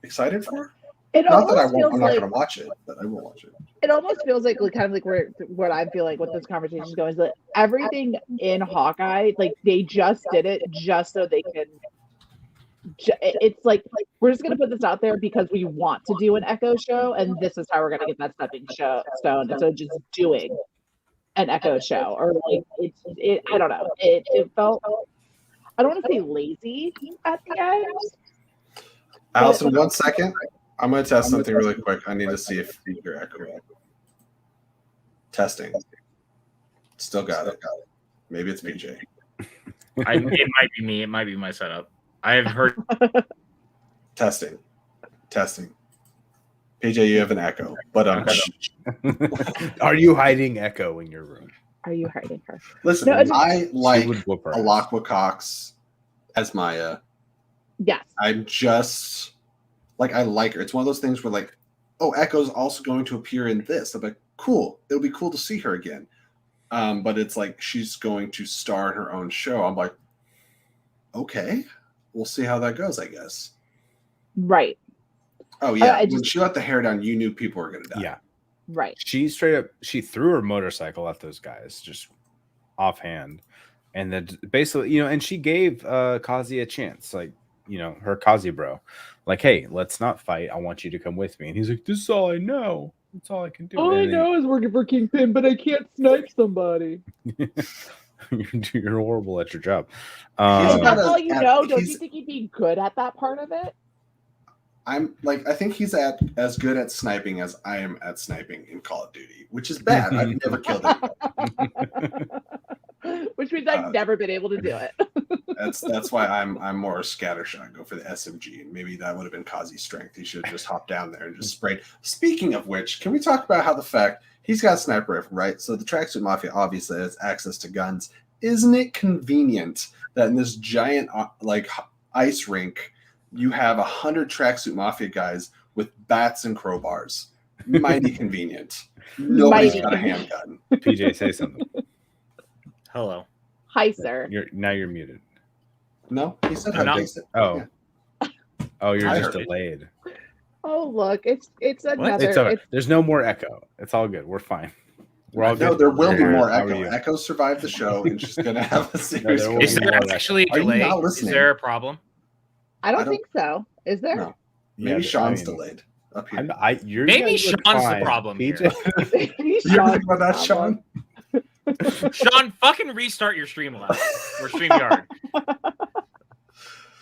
excited for. It Not that I almost won't. feels I'm not like going to watch it, but I will watch it. it almost feels like kind of like what I feel like what this conversation is going is that everything in Hawkeye, like they just did it just so they can. It's like we're just gonna put this out there because we want to do an Echo show, and this is how we're gonna get that stepping stone. And so just doing an Echo show, or like it I don't know. It felt, I don't want to say lazy at the end. Allison, 1 second. I'm going to test something really quick. I need to see if you're echoing. Testing. Still got it. Maybe it's PJ. It might be me. It might be my setup. I have heard. Testing. PJ, you have an echo. But Are you hiding Echo in your room? Are you hiding her? listen, No, I just- I like She would whoop her ass. Alakwa Cox as Maya. Yes. I'm just like, I like her. It's one of those things where like, oh, Echo's also going to appear in this. I'm like, cool. It'll be cool to see her again. But it's like she's going to star in her own show. I'm like, okay, we'll see how that goes, I guess. Right. Oh yeah, when just- she let the hair down, you knew people were going to die. Yeah. Right. She straight up, she threw her motorcycle at those guys just offhand. And then basically, and she gave Kazi a chance, like, her Kazi bro. Like, hey, let's not fight. I want you to come with me. And he's like, this is all I know. That's all I can do. All I And then- know is working for Kingpin, but I can't snipe somebody. You're horrible at your job. He's If not that's a- all you know, don't he's- you think he'd be good at that part of it? I'm like, I think he's as good at sniping as I am at sniping in Call of Duty, which is bad. I've never killed anyone. Which means I've never been able to do it. That's why I'm more scattershot. Go for the SMG, and maybe that would have been Kazi's strength. He should have just hopped down there and just sprayed. Speaking of which, can we talk about how the fact he's got a sniper rifle, right? So the tracksuit mafia obviously has access to guns. Isn't it convenient that in this giant like ice rink, you have 100 tracksuit mafia guys with bats and crowbars? Mighty convenient. Nobody's got a handgun. PJ, say something. Hello. Hi, sir. You're muted. No, he said I'm not. Jason. Oh. Yeah. Oh, you're I just heard it. delayed. Oh, look, it's another. It's all right. There's no more echo. It's all good. We're fine. We're all No, good. there will be How more are Echo. you? Echo survived the show, and she's gonna have a series. there will Is be there more actually a Are you delay? not Is listening? there a problem? I I don't don't- think so. Is there? No. Maybe Yeah, Sean's I mean, delayed up here. You Maybe guys look Sean's the fine. problem here. PJ, He's You ever Sean's think about that, problem. Sean? Sean, fucking restart your Streamlabs or StreamYard.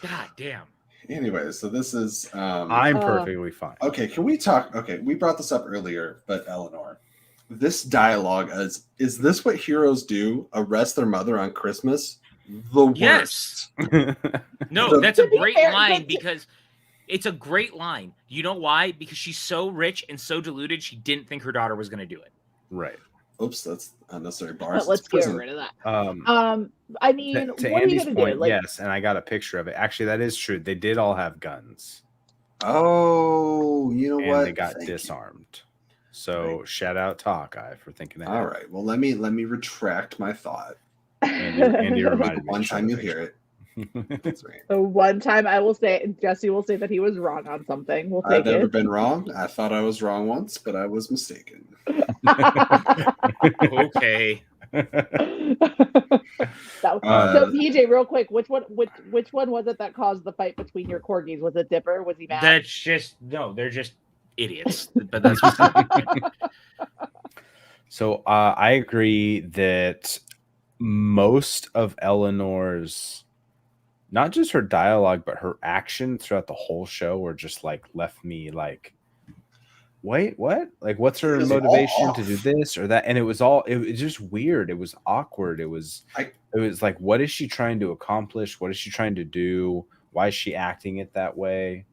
God damn. Anyway, so this is I'm perfectly fine. okay. Can we talk? Okay, we brought this up earlier, but Eleanor, this dialogue is this what heroes do? Arrest their mother on Christmas? The worst. Yes. No, The- that's a To be great fair, line that's- because it's a great line. You know why? Because she's so rich and so deluded, she didn't think her daughter was going to do it. Right. Oops, that's unnecessary But bars. let's It's get prison. rid of that. I mean, To what are you Andy's gonna point, do? Like, yes, and I got a picture of it. Actually, that is true. They did all have guns, Oh, you know and what? they got Thank you. disarmed. So shout out to Hawkeye for thinking that. All right. Well, let me retract my thought. Andy reminded me. One to show time the you hear it. picture. That's right. the one time I will say, Jesse will say that he was wrong on something. We'll I've take never it. been wrong. I thought I was wrong once, but I was mistaken. Okay. So PJ, real quick, which one was it that caused the fight between your corgis? Was it Dipper? Was he mad? That's just no, they're just idiots. But that's what's So I agree that most of Eleanor's, not just her dialogue, but her action throughout the whole show, were just like left me like, wait, what? Like, what's her It was all motivation to off. do this or that? And it was just weird. It was awkward. It was like, what is she trying to accomplish? What is she trying to do? Why is she acting it that way?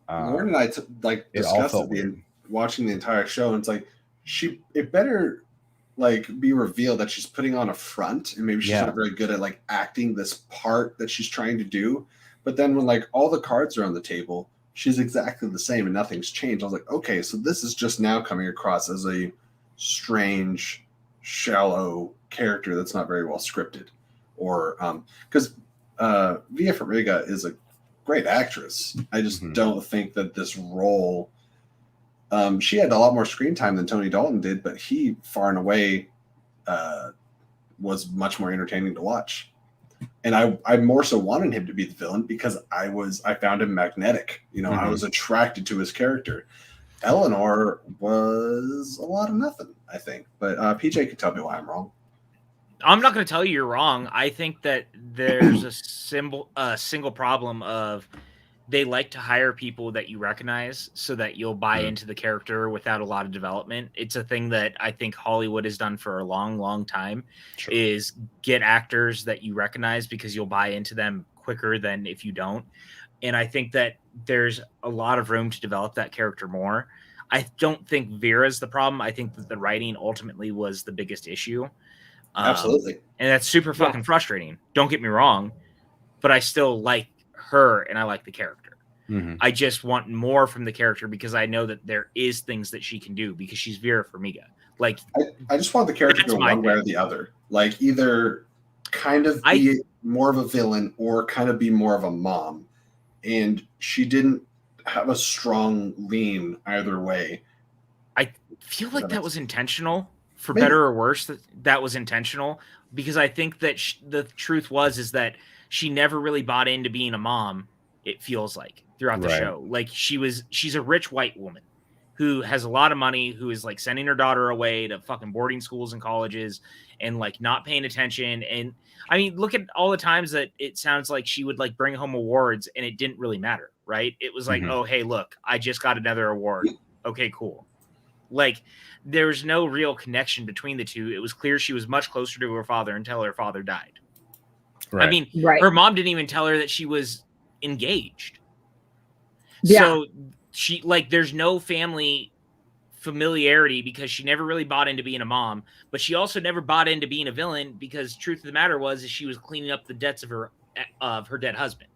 Lauren and I it all discussed felt it weird. watching the entire show, and it's like it better like be revealed that she's putting on a front, and maybe she's Yeah. not very good at like acting this part that she's trying to do. But then when like all the cards are on the table, she's exactly the same and nothing's changed. I was like, okay, so this is just now coming across as a strange, shallow character that's not very well scripted, or because Via Farmiga is a great actress. I just don't think that this role. She had a lot more screen time than Tony Dalton did, but he far and away was much more entertaining to watch. And I more so wanted him to be the villain because I found him magnetic. You know, I was attracted to his character. Eleanor was a lot of nothing, I think. But PJ can tell me why I'm wrong. I'm not going to tell you you're wrong. I think that there's a single problem of they like to hire people that you recognize so that you'll buy into the character without a lot of development. It's a thing that I think Hollywood has done for a long, long time, is get actors that you recognize because you'll buy into them quicker than if you don't. And I think that there's a lot of room to develop that character more. I don't think Vera's the problem. I think that the writing ultimately was the biggest issue. Absolutely. And that's super fucking frustrating. Don't get me wrong, but I still like her and I like the character. I just want more from the character because I know that there is things that she can do because she's Vera Farmiga. Like, I just want the character to That's go my one way or thing. the other. Like either kind of be more of a villain or kind of be more of a mom. And she didn't have a strong lean either way. I feel like that was intentional, for Maybe. better or worse. That was intentional because I think that the truth is that she never really bought into being a mom. It feels like throughout the show, like she's a rich white woman who has a lot of money, who is like sending her daughter away to fucking boarding schools and colleges and like not paying attention. And I mean, look at all the times that it sounds like she would like bring home awards and it didn't really matter, right? It was like, oh, hey, look, I just got another award. Okay, cool. Like, there was no real connection between the two. It was clear she was much closer to her father until her father died. Right. I mean, Right. her mom didn't even tell her that she was engaged. Yeah. So she, like, there's no family familiarity because she never really bought into being a mom, but she also never bought into being a villain because truth of the matter was is she was cleaning up the debts of her dead husband.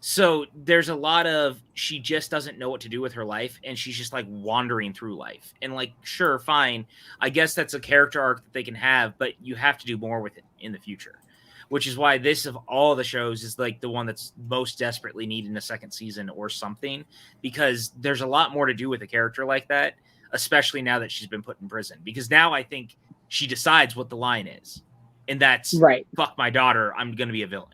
So there's a lot of, she just doesn't know what to do with her life, and she's just like wandering through life. And like, sure, fine, I guess that's a character arc that they can have, but you have to do more with it in the future, which is why this, of all the shows, is like the one that's most desperately needing a second season or something, because there's a lot more to do with a character like that, especially now that she's been put in prison. Because now I think she decides what the line is, and that's Right. fuck my daughter, I'm going to be a villain.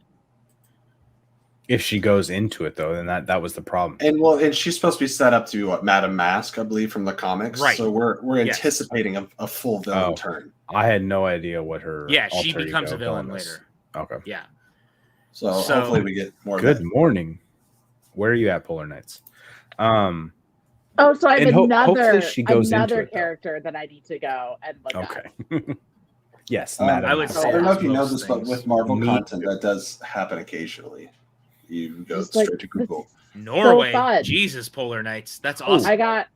If she goes into it, though, then that was the problem. And she's supposed to be set up to be what, Madame Mask, I believe, from the comics. Right. So we're Yes. anticipating a full villain turn. I had no idea what her. Yeah, she alter becomes ego a villain was. later. Okay. Yeah. So So- hopefully we get more. Good of that. morning. Where are you at, Polar Knights? Oh, so I'm And hopefully she goes into another it, though. character that I need to go and look up. Okay. Yes, Um, Madam I would Mask. say I don't know that's if you know most this, but things. with Marvel Me content, too. that does happen occasionally. You go Just like- straight to Google. Norway. fun. Jesus, Polar Knights. That's Oh. awesome. I got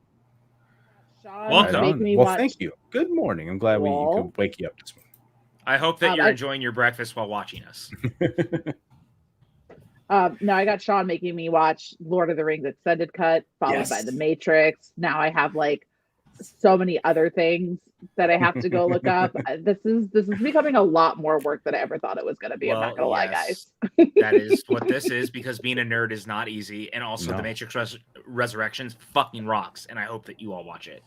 Sean Welcome. Right making on. me Well, watch. thank you. Good morning. I'm glad we Well- could wake you up this morning. I hope that you're I- enjoying your breakfast while watching us. No, I got Sean making me watch Lord of the Rings extended cut, followed Yes. by The Matrix. Now I have like so many other things that I have to go look up. This is becoming a lot more work than I ever thought it was going to be. I'm not gonna lie, guys. That is what this is, because being a nerd is not easy, and also No. The Matrix Resurrections fucking rocks, and I hope that you all watch it.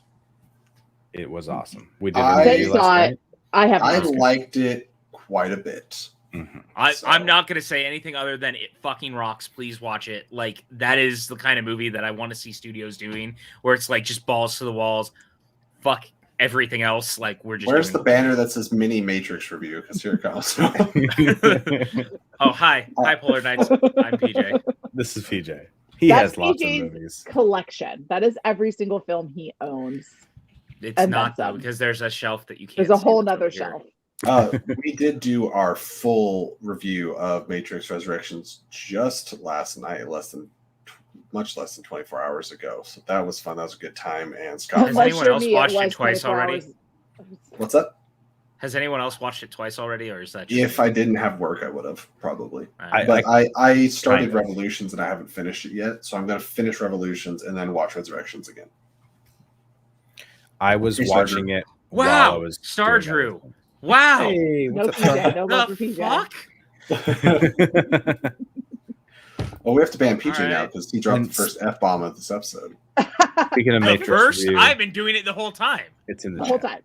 It was awesome. We did I- a review They last saw night. it. I have I not. liked it quite a bit. Mhm. I'm not going to say anything other than it fucking rocks. Please watch it. Like, that is the kind of movie that I want to see studios doing, where it's like just balls to the walls. Fuck everything else. Like, we're just. Where's the doing- banner that says mini Matrix review? Because here it comes. Oh, hi. Hi, Polar Knights. I'm PJ. This is PJ. He That's has lots PJ's of movies. collection. That is every single film he owns. It's And not, then though, some. because there's a shelf that you can't There's a see whole that's over nother here. shelf. We did do our full review of Matrix Resurrections just last night, much less than 24 hours ago. So that was fun. That was a good time. And Scott, Has Unless anyone for else me, watched it was twice 24 already? hours. what's up? Has anyone else watched it twice already, or is that just If I didn't have work, I would have probably. Alright. But I started kind of. Revolutions and I haven't finished it yet. So I'm going to finish Revolutions and then watch Resurrections again. I was Hey, watching it. while I Wow, was Star doing Drew. everything. Wow. Hey, No what's PJ. No love for The PJ. fuck? Well, we have to ban PJ now Alright. because he dropped And- the first F-bomb of this episode. Speaking of The Matrix first, review, I've been doing it the whole time. it's in the The whole chat. time.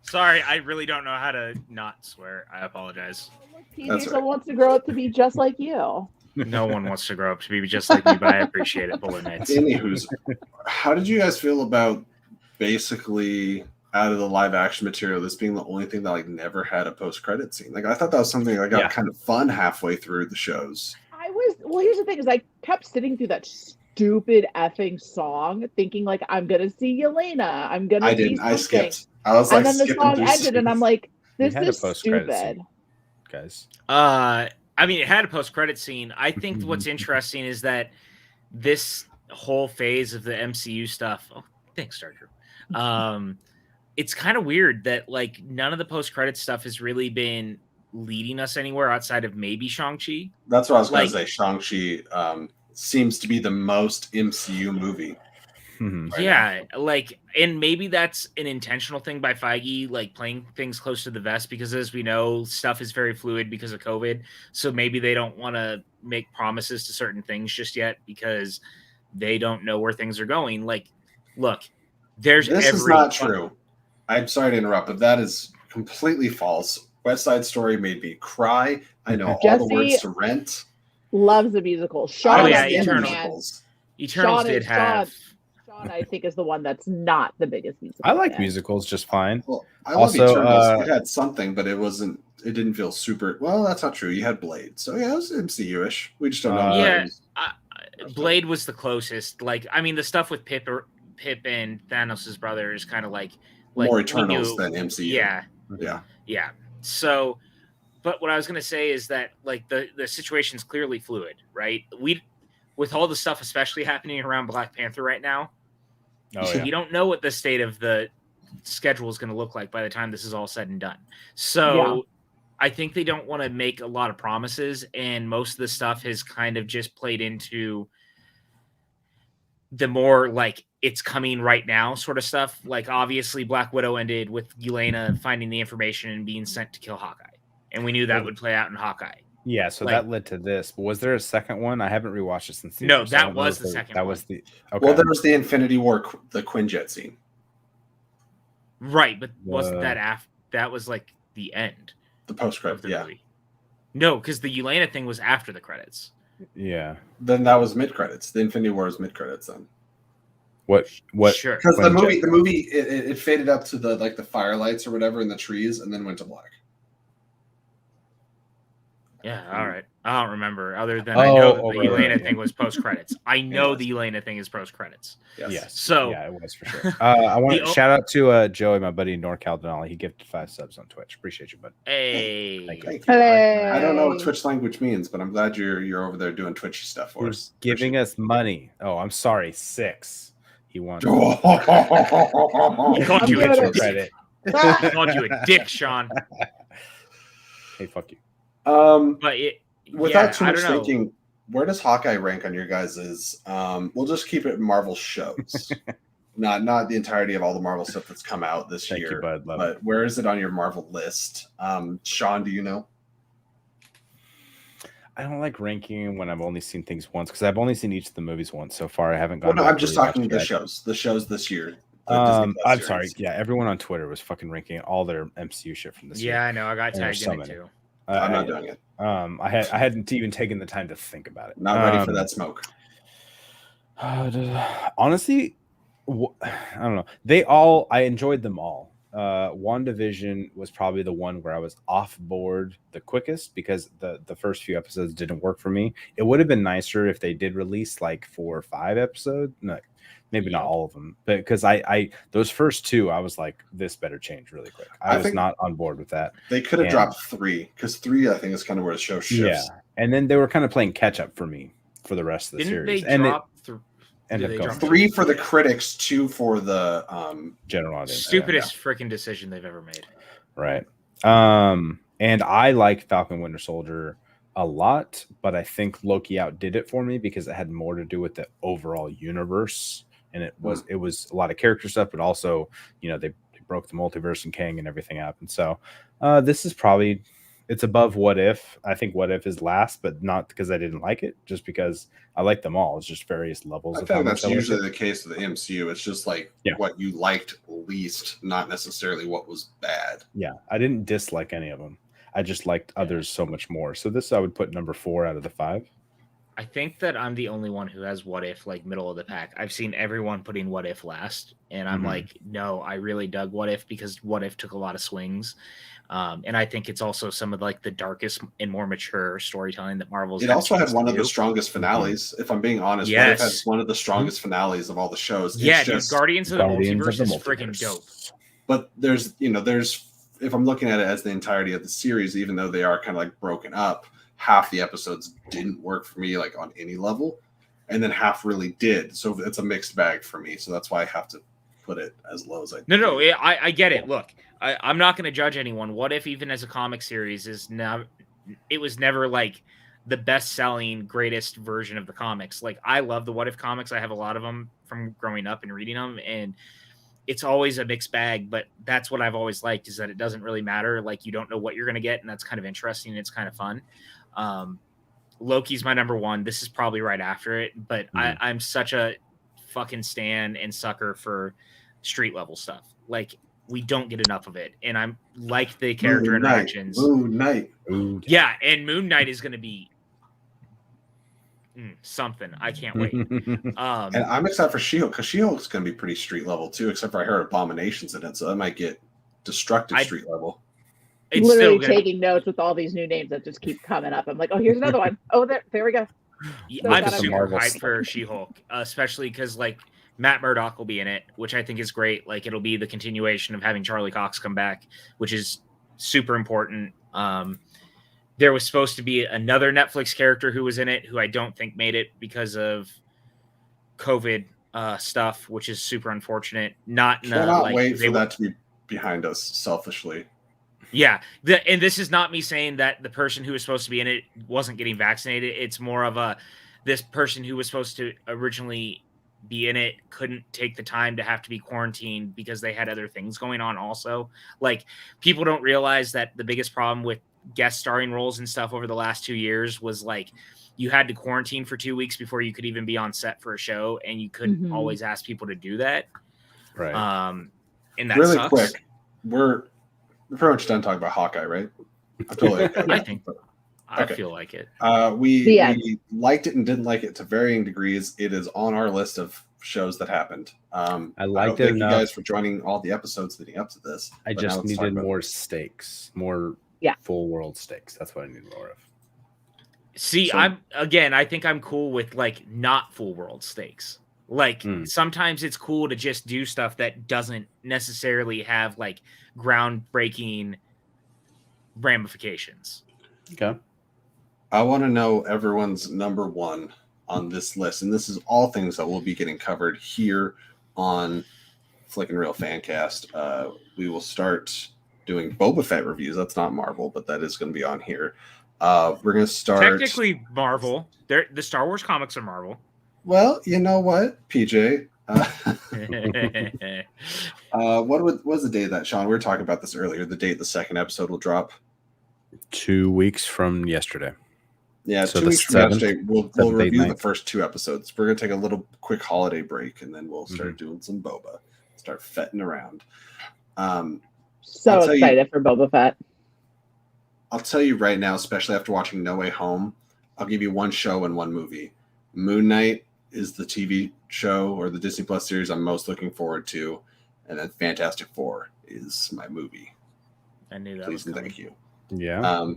Sorry, I really don't know how to not swear. I apologize. PJ That's still right. wants to grow up to be just like you. No one wants to grow up to be just like me, but I appreciate it, Polar Knights. Anywho's, how did you guys feel about basically out of the live action material, this being the only thing that like never had a post-credit scene? Like I thought that was something that got Yeah. kind of fun halfway through the shows. Here's the thing: is I kept sitting through that stupid effing song, thinking like I'm gonna see Yelena. I'm gonna. I see didn't. I something. skipped. I was like And then the skipping song through ended, and I'm like, "This had a is post-credit stupid." scene. Guys. I mean, it had a post-credit scene. I think what's interesting is that this whole phase of the MCU stuff. Oh, thanks, Star Drew. It's kind of weird that like none of the post-credit stuff has really been leading us anywhere outside of maybe Shang-Chi. That's what I was going like- to say. Shang-Chi seems to be the most MCU movie. Mhm. Right Yeah, like, and maybe that's an intentional thing by Feige, like playing things close to the vest, because as we know, stuff is very fluid because of COVID. So maybe they don't want to make promises to certain things just yet because they don't know where things are going. Like, look, there's This every is not true. I'm sorry to interrupt, but that is completely false. West Side Story made me cry. I know all the Jesse- words to Rent. Loves a musical. Sean, Oh, on yeah, the other Eternal. hand, musicals. Eternals Sean did is- have. Sean, I think, is the one that's not the biggest musical. I like fan. musicals just fine. Well, I love Also, Eternals. It had something, but it wasn't. It didn't feel super. Well, that's not true. You had Blade, so yeah, it was MCU-ish. We just don't know. Uh, what it Yeah. was. Blade was the closest. Like, I mean, the stuff with Pip Pip and Thanos' brother is kind of like More we Eternals knew- than MCU. Yeah, Yeah. yeah. So, but what I was gonna say is that like the situation's clearly fluid, right? With all the stuff, especially happening around Black Panther right now, Oh yeah. you don't know what the state of the schedule is going to look like by the time this is all said and done. So I think they don't want to make a lot of promises, and most of the stuff has kind of just played into the more like it's coming right now sort of stuff. Like obviously Black Widow ended with Yelena finding the information and being sent to kill Hawkeye, and we knew that would play out in Hawkeye. Yeah, so that led to this. But was there a second one? I haven't rewatched it since. No, that was the second. That one. was the. Okay. Well, there was the Infinity War, the Quinjet scene. Right, but wasn't that after? That was like the end. The post credit, yeah. Movie. No, because the Yelena thing was after the credits. Yeah. Then that was mid credits. The Infinity War was mid credits then. What? Sure. Because the movie, it faded up to the like the firelights or whatever in the trees, and then went to black. Yeah, all right. I don't remember. Other than I know that the Yelena thing was post credits. I know the Yelena thing is post credits. Yes. So yeah, it was for sure. I want to shout out to Joey, my buddy in NorCal Denali. He gifted 5 subs on Twitch. Appreciate you, bud. Hey. Thank you. Hey. I don't know what Twitch language means, but I'm glad you're over there doing Twitchy stuff for us. Giving us money. Oh, I'm sorry, 6. He wants. He called you a dick. Credit. He called you a dick, Sean. Hey, fuck you. But without too much thinking, where does Hawkeye rank on your guys's? We'll just keep it Marvel shows, not the entirety of all the Marvel stuff that's come out this year. Thank you, bud. Love but where is it on your Marvel list? Sean, do you know? I don't like ranking when I've only seen things once because I've only seen each of the movies once so far. I haven't gone. Well, no, I'm just talking the shows this year. I'm sorry. Yeah, everyone on Twitter was fucking ranking all their MCU shit from this year. Yeah, I know. I got tagged in it too. I'm not doing it. I hadn't even taken the time to think about it. Not ready for that smoke. Honestly, I don't know. I enjoyed them all. WandaVision was probably the one where I was off board the quickest because the first few episodes didn't work for me. It would have been nicer if they did release like 4 or 5 episodes. No, maybe not all of them, but because I those first 2, I was like, this better change really quick. I was not on board with that. They could have dropped 3 because 3, I think, is kind of where the show shifts. Yeah, and then they were kind of playing catch up for me for the rest of the series. They drop 3 for the critics, 2 for the general audience. Stupidest freaking decision they've ever made. Right. And I like Falcon Winter Soldier a lot, but I think Loki outdid it for me because it had more to do with the overall universe, and it was a lot of character stuff, but also they broke the multiverse and Kang and everything up, and so this is probably it's above What If. I think What If is last, but not because I didn't like it, just because I like them all. It's just various levels. I think that's usually the case with the MCU. It's just like what you liked least, not necessarily what was bad. Yeah, I didn't dislike any of them. I just liked others so much more. So this I would put number 4 out of the 5. I think that I'm the only one who has What If like middle of the pack. I've seen everyone putting What If last, and I'm like, no, I really dug What If because What If took a lot of swings. And I think it's also some of like the darkest and more mature storytelling that Marvel's. It also had one of the strongest finales. If I'm being honest, What If had one of the strongest finales of all the shows. Yeah, dude, Guardians of the Multiverse is freaking dope. But there's if I'm looking at it as the entirety of the series, even though they are kind of like broken up, half the episodes didn't work for me like on any level, and then half really did. So it's a mixed bag for me. So that's why I have to put it as low as I do. No, I get it. Look, I'm not going to judge anyone. What If, even as a comic series, it was never like the best-selling, greatest version of the comics. Like, I love the What If comics. I have a lot of them from growing up and reading them, and it's always a mixed bag, but that's what I've always liked, is that it doesn't really matter. Like, you don't know what you're going to get, and that's kind of interesting, and it's kind of fun. Loki's my number 1. This is probably right after it, but I'm such a fucking stan and sucker for street level stuff. Like, we don't get enough of it, and I'm like the character interactions. Moon Knight. Yeah, and Moon Knight is going to be something. I can't wait. And I'm excited for She-Hulk, because She-Hulk's going to be pretty street level too, except for I heard Abominations in it, so that might get destructive street level. It's literally taking notes with all these new names that just keep coming up. I'm like, oh, here's another one. Oh, there we go. I'm super hyped for She-Hulk, especially because like Matt Murdock will be in it, which I think is great. Like it'll be the continuation of having Charlie Cox come back, which is super important. There was supposed to be another Netflix character who was in it, who I don't think made it because of COVID stuff, which is super unfortunate. Cannot wait for that to be behind us. Selfishly, yeah. And this is not me saying that the person who was supposed to be in it wasn't getting vaccinated. It's more of this person who was supposed to originally be in it couldn't take the time to have to be quarantined because they had other things going on also. Like people don't realize that the biggest problem with guest starring roles and stuff over the last 2 years was like you had to quarantine for 2 weeks before you could even be on set for a show, and you couldn't always ask people to do that. Right. And that really sucks. quick, we're pretty much done talking about Hawkeye, right? I feel like I feel like it. We liked it and didn't like it to varying degrees. It is on our list of shows that happened. I liked it. Thank you guys for joining all the episodes leading up to this. I just needed more stakes, more full world stakes. That's what I need more of. See, I think I'm cool with like not full world stakes. Like sometimes it's cool to just do stuff that doesn't necessarily have like groundbreaking ramifications. Okay. I want to know everyone's number one on this list, and this is all things that will be getting covered here on Flick and Reel Fancast. We will start doing Boba Fett reviews. That's not Marvel, but that is going to be on here. We're going to start technically Marvel. The Star Wars comics are Marvel. Well, you know what, PJ? What was the date that, Sean? We were talking about this earlier. The date the second episode will drop. 2 weeks from yesterday. Yeah, so 2 weeks from yesterday. We'll review the first 2 episodes. We're going to take a little quick holiday break, and then we'll start doing some Boba. Start fetting around. So excited for Boba Fett. I'll tell you right now, especially after watching No Way Home, I'll give you one show and one movie. Moon Knight is the TV show or the Disney Plus series I'm most looking forward to, and then Fantastic Four is my movie. I knew that. Please and thank you. Yeah.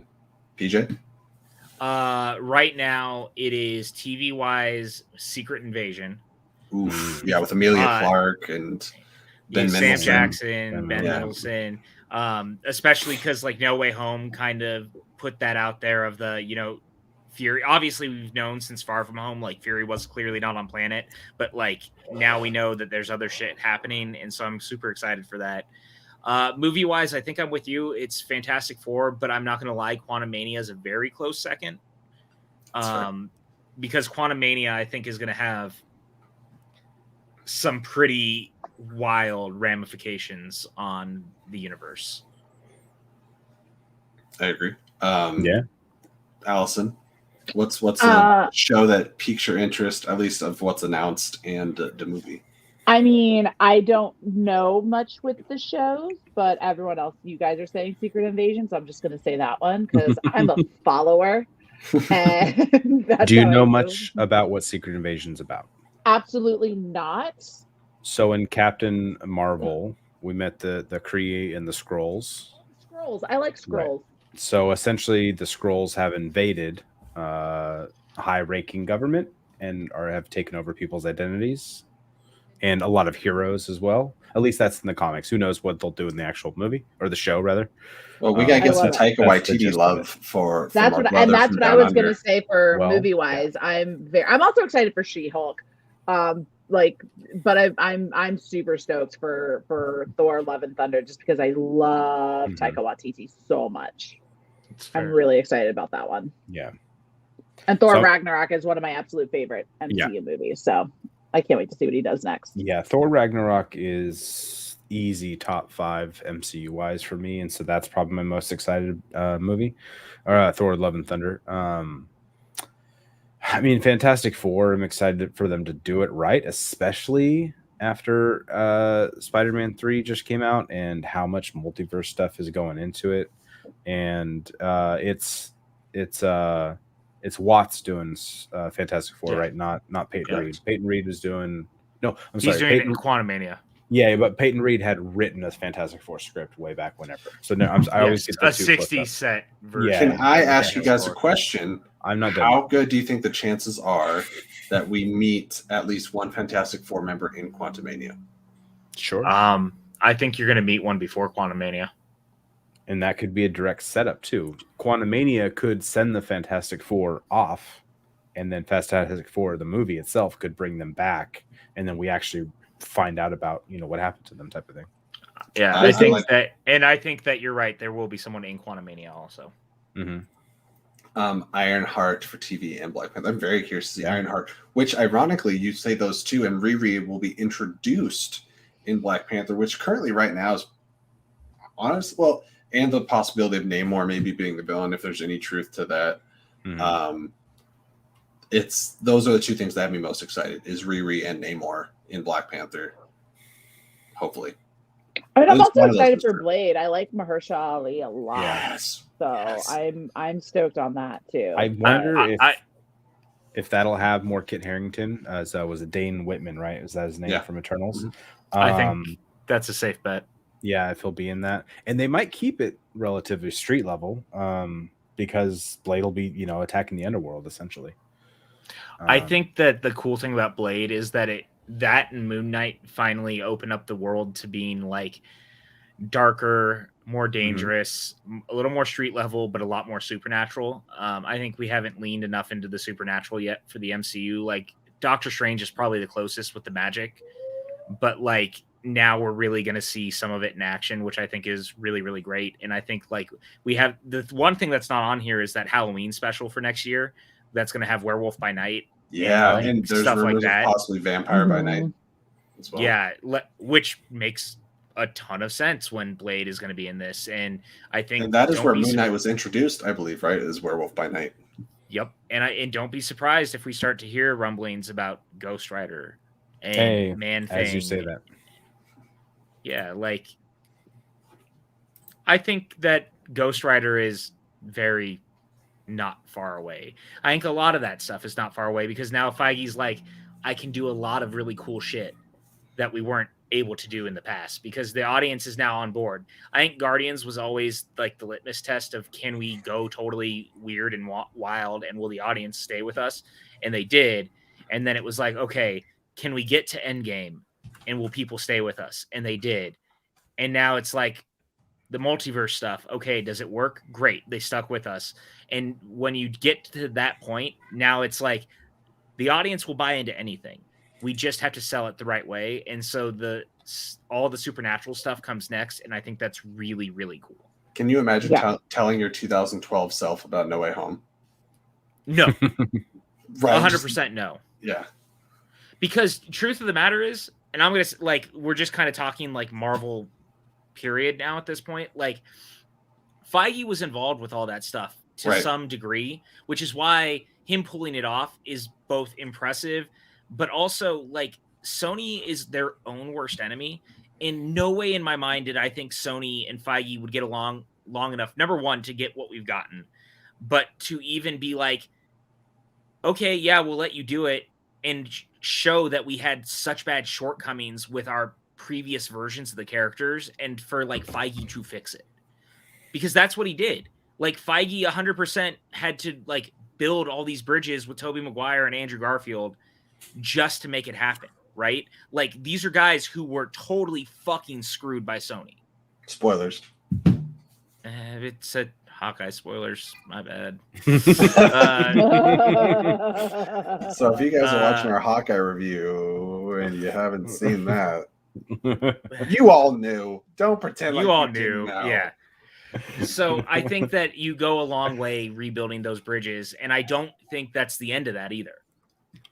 PJ? Right now it is TV wise Secret Invasion. Oof. Yeah, with Emilia Clarke and Ben Sam Mendelsohn. Jackson, Ben Mendelsohn. Especially because like No Way Home kind of put that out there of the, Fury. Obviously we've known since Far From Home, like Fury was clearly not on planet, but like now we know that there's other shit happening. And so I'm super excited for that. Movie wise, I think I'm with you. It's Fantastic Four, but I'm not going to lie. Quantumania is a very close second. Because Quantumania, I think, is going to have some pretty wild ramifications on the universe. I agree. Yeah. Allison, what's a show that piques your interest, at least of what's announced, and the movie? I mean, I don't know much with the shows, but everyone else, you guys are saying Secret Invasion, so I'm just going to say that one because I'm a follower. And do you know much about what Secret Invasion's about? Absolutely not. So in Captain Marvel, we met the Kree and the Skrulls. Skrulls. I like Skrulls. Right. So essentially, the Skrulls have invaded high-ranking government and have taken over people's identities. And a lot of heroes as well. At least that's in the comics. Who knows what they'll do in the actual movie or the show, rather? Well, we gotta get some Taika Waititi love for that's what I was gonna say for movie wise. Yeah. I'm also excited for She-Hulk. But I'm super stoked for Thor: Love and Thunder just because I love Taika Waititi so much. I'm really excited about that one. Yeah. And Thor Ragnarok is one of my absolute favorite MCU movies. So I can't wait to see what he does next. Yeah, Thor Ragnarok is easy top 5 MCU wise for me, and so that's probably my most excited movie. Thor: Love and Thunder. I mean, Fantastic Four. I'm excited for them to do it right, especially after Spider-Man 3 just came out and how much multiverse stuff is going into it, and it's Watts doing Fantastic Four, right? Not Peyton Reed. Peyton Reed was doing he's doing Quantumania. Yeah, but Peyton Reed had written a Fantastic Four script way back whenever. So no, I always get the a two 60 flipped up. set version. Yeah. Can I of ask you guys a Fantastic Four. question? I'm not done. How good do you think the chances are that we meet at least one Fantastic Four member in Quantumania? Sure. I think you're going to meet one before Quantumania. And that could be a direct setup too. Quantumania could send the Fantastic Four off, and then Fantastic Four, the movie itself, could bring them back, and then we actually find out about what happened to them, type of thing. Yeah, I I think like- that, and I think that you're right. There will be someone in Quantumania also. Mm-hmm. Ironheart for TV and Black Panther. I'm very curious to see Yeah. Ironheart, which ironically you say those two, and Riri will be introduced in Black Panther, which currently right now is honest. Well, and the possibility of Namor maybe being the villain, if there's any truth to that. Mm-hmm. It's those are the two things that have me most excited: is Riri and Namor in Black Panther. Hopefully, I mean, I'm Those- also one of those excited was for true. Blade. I like Mahershala Ali a lot, yes. so Yes. I'm stoked on that too. I wonder I- if that'll have more Kit Harington. Was it Dane Whitman, right? Is that his name Yeah. from Eternals? I think that's a safe bet. Yeah, if he'll be in that, and they might keep it relatively street level, because Blade will be attacking the underworld essentially. I think that the cool thing about Blade is that that and Moon Knight finally open up the world to being like darker, more dangerous, a little more street level, but a lot more supernatural. I think we haven't leaned enough into the supernatural yet for the MCU. Like Doctor Strange is probably the closest with the magic, but like now we're really going to see some of it in action, which I think is really, really great. And I think like we have the one thing that's not on here is that Halloween special for next year. That's going to have Werewolf by Night. Yeah, and and there's stuff like rumors that. of possibly Vampire by Night as well. Yeah, which makes a ton of sense when Blade is going to be in this, and I think and that is don't where be Moon Knight was introduced, I believe, right? Is Werewolf by Night. Yep, and don't be surprised if we start to hear rumblings about Ghost Rider and Hey, Man Thing. as you say that. Yeah, like I think that Ghost Rider is very not far away. I think a lot of that stuff is not far away because now Feige's like, I can do a lot of really cool shit that we weren't able to do in the past because the audience is now on board. I think Guardians was always like the litmus test of can we go totally weird and wild and will the audience stay with us? And they did. And then it was like, okay, can we get to Endgame and will people stay with us? And they did. And now it's like the multiverse stuff. Okay, does it work? Great. They stuck with us. And when you get to that point, now it's like the audience will buy into anything. We just have to sell it the right way. And so all the supernatural stuff comes next. And I think that's really, really cool. Can you imagine telling your 2012 self about No Way Home? No, Right, 100% no. Yeah. Because truth of the matter is, and I'm going to like, we're just kind of talking like Marvel period now at this point. Like Feige was involved with all that stuff to some degree, which is why him pulling it off is both impressive, but also like Sony is their own worst enemy. In no way in my mind did I think Sony and Feige would get along long enough. Number one, to get what we've gotten, but to even be like, okay, yeah, we'll let you do it and show that we had such bad shortcomings with our previous versions of the characters and for like Feige to fix it. Because that's what he did. Like Feige 100% had to like build all these bridges with Tobey Maguire and Andrew Garfield just to make it happen, right? Like these are guys who were totally fucking screwed by Sony. Spoilers. It's a Hawkeye spoilers. My bad. So if you guys are watching our Hawkeye review and you haven't seen that, you all knew. Don't pretend like you all didn't knew. know. Yeah. So I think that you go a long way rebuilding those bridges, and I don't think that's the end of that either.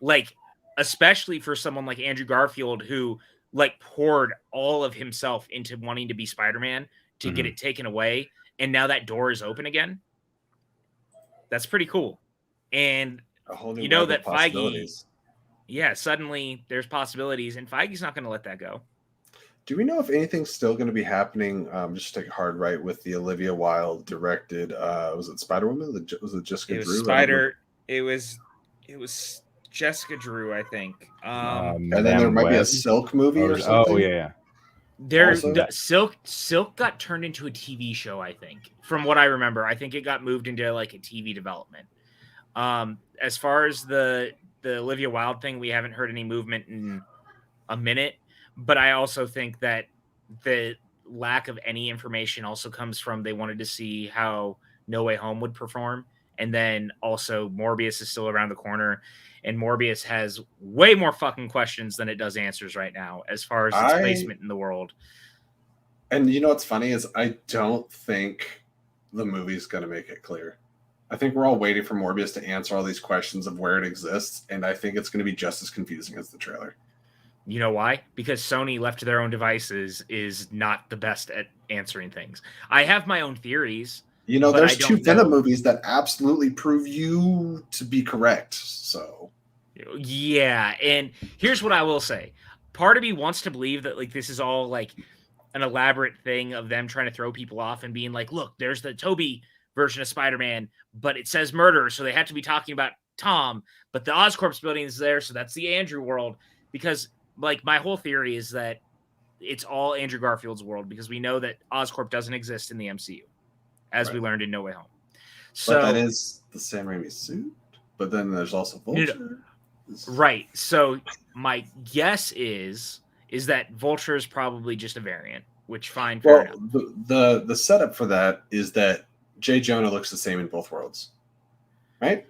Like, especially for someone like Andrew Garfield, who like poured all of himself into wanting to be Spider-Man to get it taken away, and now that door is open again. That's pretty cool. And A whole new you know web of that Feige, possibilities. yeah, suddenly there's possibilities, and Feige's not going to let that go. Do we know if anything's still going to be happening? Just to take a hard right with the Olivia Wilde directed. Was it Spider-Woman? Was it Jessica It Drew? was Spider. It was Jessica Drew, I think. And then there might be a Silk movie or something. Oh yeah. There's Also- Silk got turned into a TV show, I think. From what I remember, I think it got moved into like a TV development. As far as the Olivia Wilde thing, we haven't heard any movement in a minute, but I also think that the lack of any information also comes from they wanted to see how No Way Home would perform, and then also Morbius is still around the corner, and Morbius has way more fucking questions than it does answers right now as far as its placement in the world. And you know what's funny is I don't think the movie's going to make it clear. I think we're all waiting for Morbius to answer all these questions of where it exists, and I think it's going to be just as confusing as the trailer. You know why? Because Sony, left to their own devices, is not the best at answering things. I have my own theories. You know, But there's I two don't Venom know. movies that absolutely prove you to be correct. So Yeah, and here's what I will say. Part of me wants to believe that like this is all like an elaborate thing of them trying to throw people off and being like, look, there's the Toby version of Spider-Man, but it says murder, so they have to be talking about Tom, but the Oscorp's building is there, so that's the Andrew world. Because like my whole theory is that it's all Andrew Garfield's world, because we know that Oscorp doesn't exist in the MCU, as we learned in No Way Home. So but that is the Sam Raimi suit. But then there's also Vulture. Right. So my guess is that Vulture is probably just a variant, which fine, fair Well, enough. the setup for that is that J. Jonah looks the same in both worlds, right?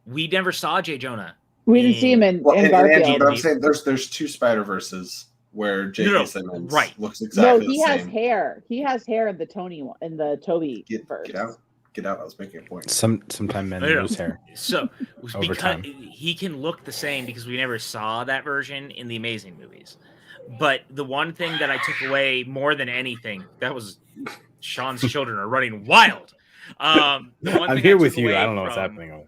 We never saw J. Jonah. We didn't see him in And Garfield. Andrew, but I'm saying there's two Spider-Verses where J.K. No, Simmons right. looks No, exactly he the has same. hair. He has hair in the Tony one, in the Toby verse. Get out! I was making a point. Sometime men lose hair. So Over because time. he can look the same because we never saw that version in the Amazing movies. But the one thing that I took away more than anything, that was Sean's children are running wild. The one I'm thing here I with took you. away I don't know what's from- happening.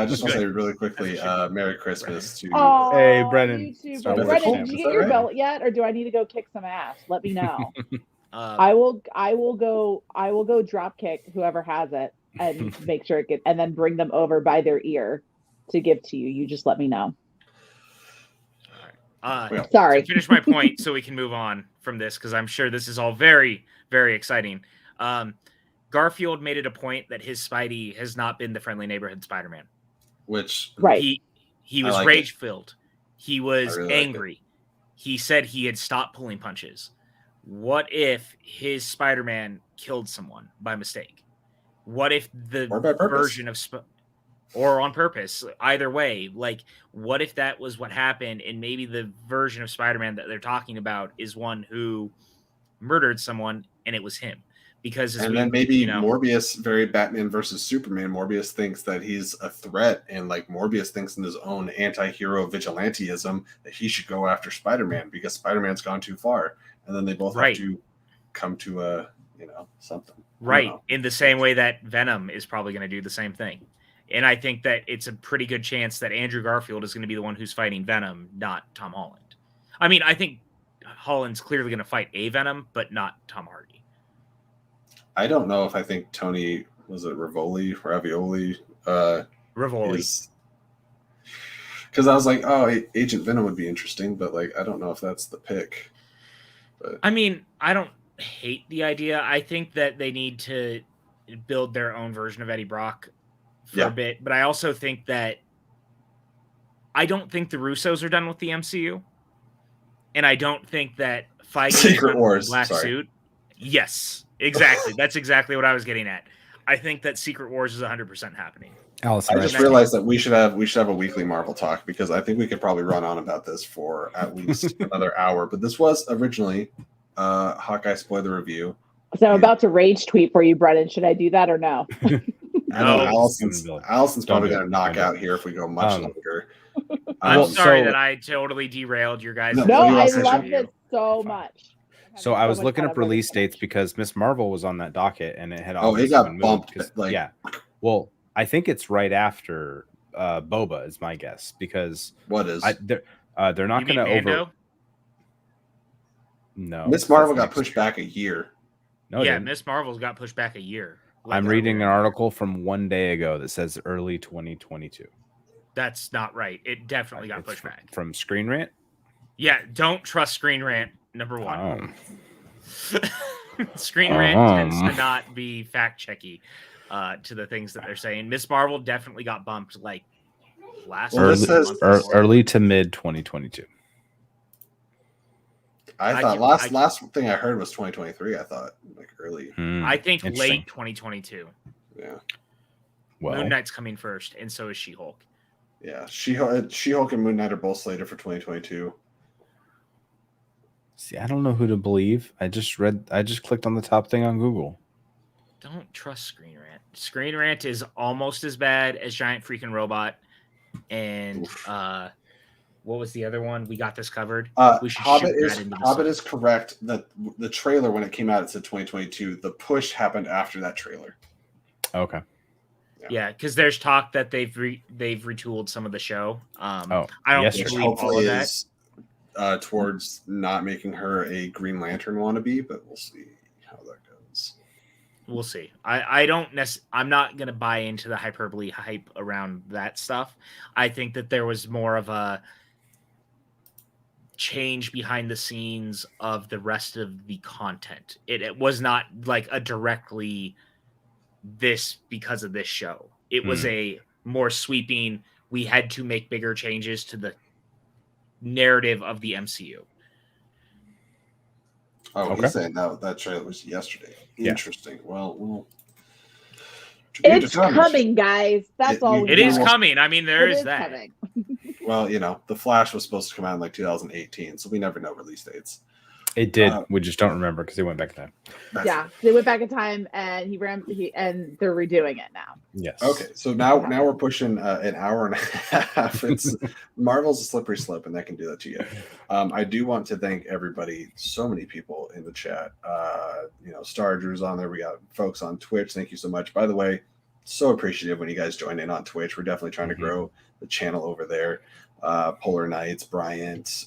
Just want to say really quickly, Merry Christmas to Oh, Hey, Brennan. You too, Start Brennan. with Brennan, champ. did you Is get that your right? belt yet, or do I need to go kick some ass? Let me know. uh, I will go drop kick whoever has it and make sure it gets, and then bring them over by their ear to give to you. You just let me know. Sorry. To finish my point so we can move on from this, because I'm sure this is all very, very exciting. Garfield made it a point that his Spidey has not been the friendly neighborhood Spider-Man. which Right. He I was like rage-filled. He was I really like angry. He said he had stopped pulling punches. What if his Spider-Man killed someone by mistake? What if the Or by purpose. version of or on purpose? Either way, like, what if that was what happened, and maybe the version of Spider-Man that they're talking about is one who murdered someone, and it was him? Because and then maybe Morbius, very Batman versus Superman. Morbius thinks that he's a threat, and like Morbius thinks in his own anti-hero vigilanteism that he should go after Spider-Man because Spider-Man's gone too far, and then they both Right. have to come to a something. I don't Right. know. In the same way that Venom is probably going to do the same thing. And I think that it's a pretty good chance that Andrew Garfield is going to be the one who's fighting Venom, not Tom Holland. I mean, I think Holland's clearly going to fight a Venom, but not Tom Hardy. I don't know if I think Tony was it Ravioli, Rivoli. because I was like, oh, Agent Venom would be interesting, but like I don't know if that's the pick. But I mean, I don't hate the idea. I think that they need to build their own version of Eddie Brock for a bit, but I also think that I don't think the Russos are done with the MCU, and I don't think that Feige is Secret done with Wars, the black sorry. suit. Yes, exactly. That's exactly what I was getting at. I think that Secret Wars is 100% happening. Allison, I just realized that we should have a weekly Marvel talk because I think we could probably run on about this for at least another hour. But this was originally Hawkeye spoiler review. So I'm about to rage tweet for you, Brennan. Should I do that or no? I know No. Allison's Don't probably do it. going to knock Don't do out here if we go much longer. I'm Well, sorry so- that I totally derailed your guys. No, No, what do you I want to say, love Sean? this so much. So I was looking up release dates because Miss Marvel was on that docket and it had Oh, it obviously got been moved bumped, 'cause- like- yeah. Well, I think it's right after Boba is my guess because What is they're not You mean going to Mando? over. No, Miss Marvel that's got next pushed year. back a year? No, it Yeah, didn't. Miss Marvel's got pushed back a year. I'm reading an article from one day ago that says early 2022. That's not right. It definitely got It's pushed back. from Screen Rant. Yeah, don't trust Screen Rant. Number one. Screen Rant tends to not be fact-checky to the things that they're saying. Miss Marvel definitely got bumped like last early to mid 2022. I thought last thing I heard was 2023. I thought like early. I think late 2022. Yeah. Well, Moon Knight's coming first, and so is She-Hulk. Yeah, She-Hulk and Moon Knight are both slated for 2022. See, I don't know who to believe. I just clicked on the top thing on Google. Don't trust Screen Rant. Screen Rant is almost as bad as Giant Freaking Robot. And what was the other one? We got this covered. We should Hobbit is correct that the trailer, when it came out, it said 2022. The push happened after that trailer. Okay. Yeah, because there's talk that they've retooled some of the show. I don't believe all of that. Towards not making her a Green Lantern wannabe, but we'll see how that goes. We'll see. I'm not going to buy into the hyperbole hype around that stuff. I think that there was more of a change behind the scenes of the rest of the content. It was not like a directly this because of this show. It was a more sweeping, we had to make bigger changes to the narrative of the MCU. Oh, okay. He's saying that trailer was yesterday. Interesting. Yeah. Well, it's coming, guys. That's all. It is coming. I mean, there is that. Coming. Well, The Flash was supposed to come out in like 2018, so we never know release dates. It did. We just don't remember because they went back in time. Yeah, they went back in time, and and they're redoing it now. Yes. Okay, so now we're pushing an hour and a half. It's Marvel's a slippery slope, and that can do that to you. I do want to thank everybody. So many people in the chat. Star Drew's on there. We got folks on Twitch. Thank you so much. By the way, so appreciative when you guys join in on Twitch. We're definitely trying to grow the channel over there. Polar Knights, Bryant.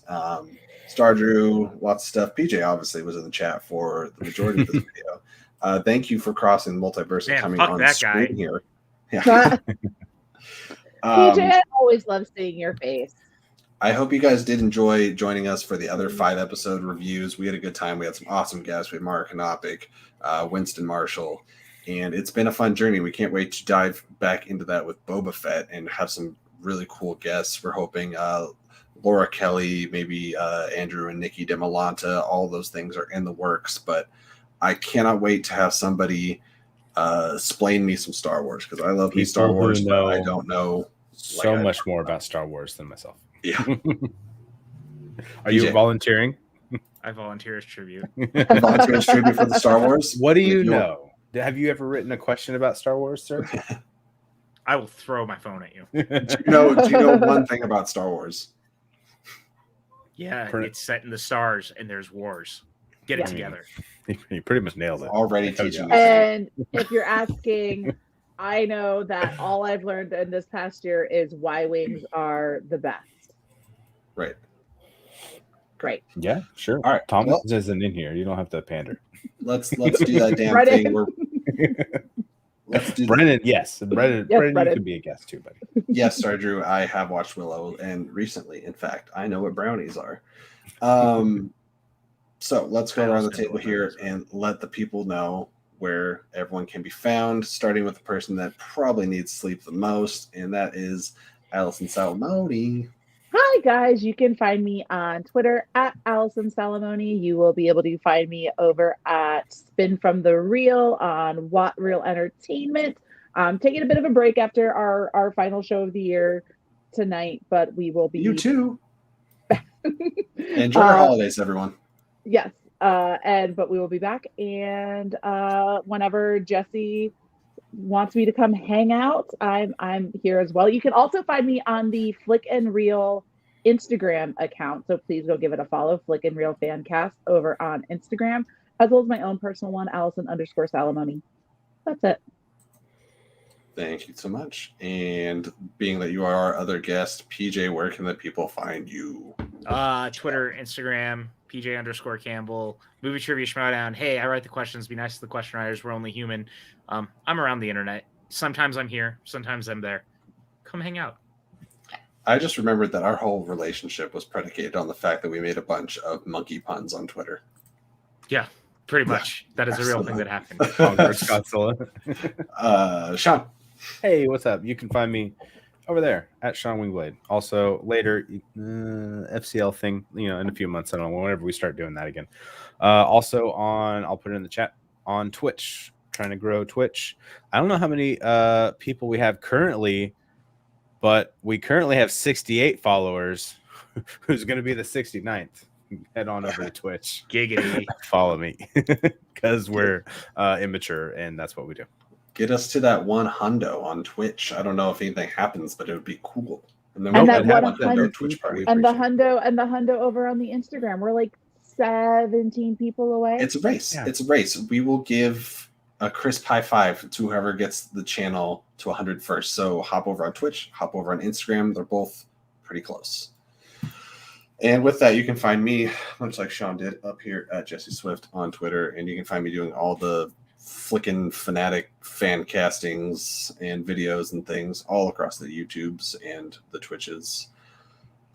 Star Drew, lots of stuff. PJ obviously was in the chat for the majority of this video. Thank you for crossing the multiverse and coming on the screen here. Yeah. PJ, I always love seeing your face. I hope you guys did enjoy joining us for the other 5-episode reviews. We had a good time. We had some awesome guests. We had Mark Hanopic, Winston Marshall, and it's been a fun journey. We can't wait to dive back into that with Boba Fett and have some really cool guests. We're hoping Laura Kelly, maybe Andrew and Nikki DeMolanta, all those things are in the works, but I cannot wait to have somebody explain me some Star Wars, because I love me Star Wars, but I don't know so much more about Star Wars than myself. Yeah. Are you volunteering? I volunteer as tribute. Volunteer as tribute for the Star Wars? What do you know? Have you ever written a question about Star Wars, sir? I will throw my phone at you. Do you know one thing about Star Wars? Yeah, it's set in the stars and there's wars. Get it together. You pretty much nailed it. Already teaching. And if you're asking, I know that all I've learned in this past year is Y-Wings are the best. Right. Great. Yeah, sure. All right. Thomas isn't in here. You don't have to pander. Let's do that damn thing. Let's do Brennan, yes. Brennan, you could be a guest too, buddy. Yes, Star Drew, I have watched Willow, and recently, in fact, I know what brownies are. So let's go around the table here and let the people know where everyone can be found, starting with the person that probably needs sleep the most, and that is Allison Salamoni. Hi, guys. You can find me on Twitter at Allison Salamoni. You will be able to find me over at Spin from the Reel on What Real Entertainment. Taking a bit of a break after our final show of the year tonight, but we will be... You too. Enjoy your holidays, everyone. Yes. But we will be back, and whenever Jesse wants me to come hang out, I'm here as well. You can also find me on the Flick and Reel Instagram account, so please go give it a follow. Flick and Reel Fancast over on Instagram, as well as my own personal one, Allison_Salamoni. That's it. Thank you so much. And being that you are our other guest, PJ, where can the people find you? Twitter, Instagram, PJ_Campbell, Movie Trivia Schmodown. Hey, I write the questions. Be nice to the question writers. We're only human. I'm around the internet. Sometimes I'm here. Sometimes I'm there. Come hang out. I just remembered that our whole relationship was predicated on the fact that we made a bunch of monkey puns on Twitter. Yeah, pretty much. That is a real thing that happened. Congress Godzilla. Sean. Hey, what's up? You can find me over there at Sean Wingblade. Also, later, FCL thing, in a few months. I don't know, whenever we start doing that again. Also I'll put it in the chat, on Twitch, trying to grow Twitch. I don't know how many people we have currently, but we currently have 68 followers. Who's going to be the 69th? Head on over to Twitch. Giggity. Follow me, because we're immature, and that's what we do. Get us to that 100 on Twitch. I don't know if anything happens, but it would be cool. And then And we that can have 100 a Twitch party. And the hundo over on the Instagram. We're like 17 people away. It's a race. Yeah. It's a race. We will give a crisp high five to whoever gets the channel to 100 first. So hop over on Twitch, hop over on Instagram. They're both pretty close. And with that, you can find me, much like Sean did, up here at Jesse Swift on Twitter. And you can find me doing all the flickin' fanatic fan castings and videos and things all across the YouTubes and the Twitches.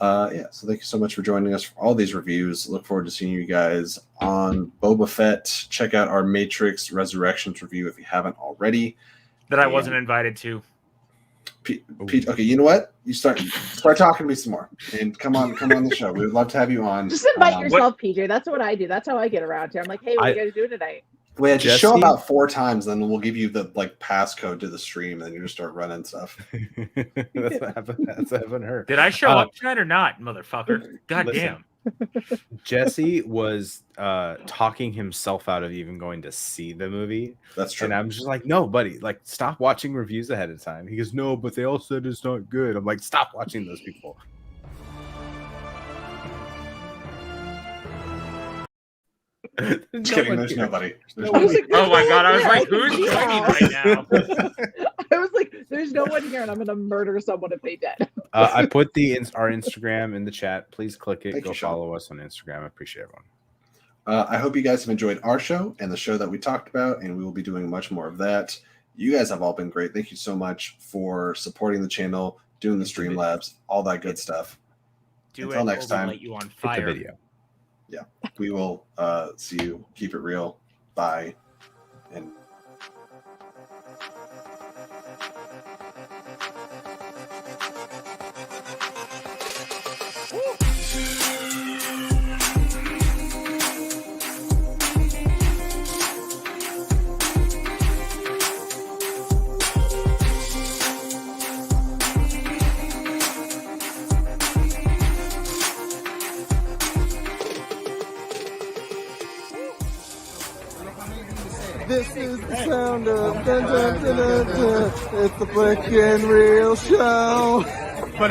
So thank you so much for joining us for all these reviews. Look forward to seeing you guys on Boba Fett. Check out our Matrix Resurrections review if you haven't already. That I wasn't invited to. Pete, okay, you know what? You start talking to me some more, and come on the show. We would love to have you on. Just invite yourself, PJ. That's what I do. That's how I get around here. I'm like, hey, what are you guys doing tonight? Well, yeah, just Jesse? show about 4 times, then we'll give you the passcode to the stream, and then you just start running stuff. That's what happened. That's what happened to her. Did I show up tonight or not, motherfucker? God Listen. damn. Jesse was talking himself out of even going to see the movie. That's true. And I'm just like, no, buddy, like, stop watching reviews ahead of time. He goes, no, but they all said it's not good. I'm like, stop watching those people. Just kidding. There's nobody. There's I was nobody. like, Oh my god, I was yeah, like, who's joining right now? I was like, there's no one here, and I'm gonna murder someone if they did. I put our Instagram in the chat. Please click it. Thank Go you, Sean. follow us on Instagram. I appreciate everyone. I hope you guys have enjoyed our show and the show that we talked about, and we will be doing much more of that. You guys have all been great. Thank you so much for supporting the channel, doing the Streamlabs, all that good stuff. Until next time, light you on Hit the fire. video. we will see you. Keep it real. Bye. And This is the sound of dun, dun, dun, dun, dun. It's the freaking real show. But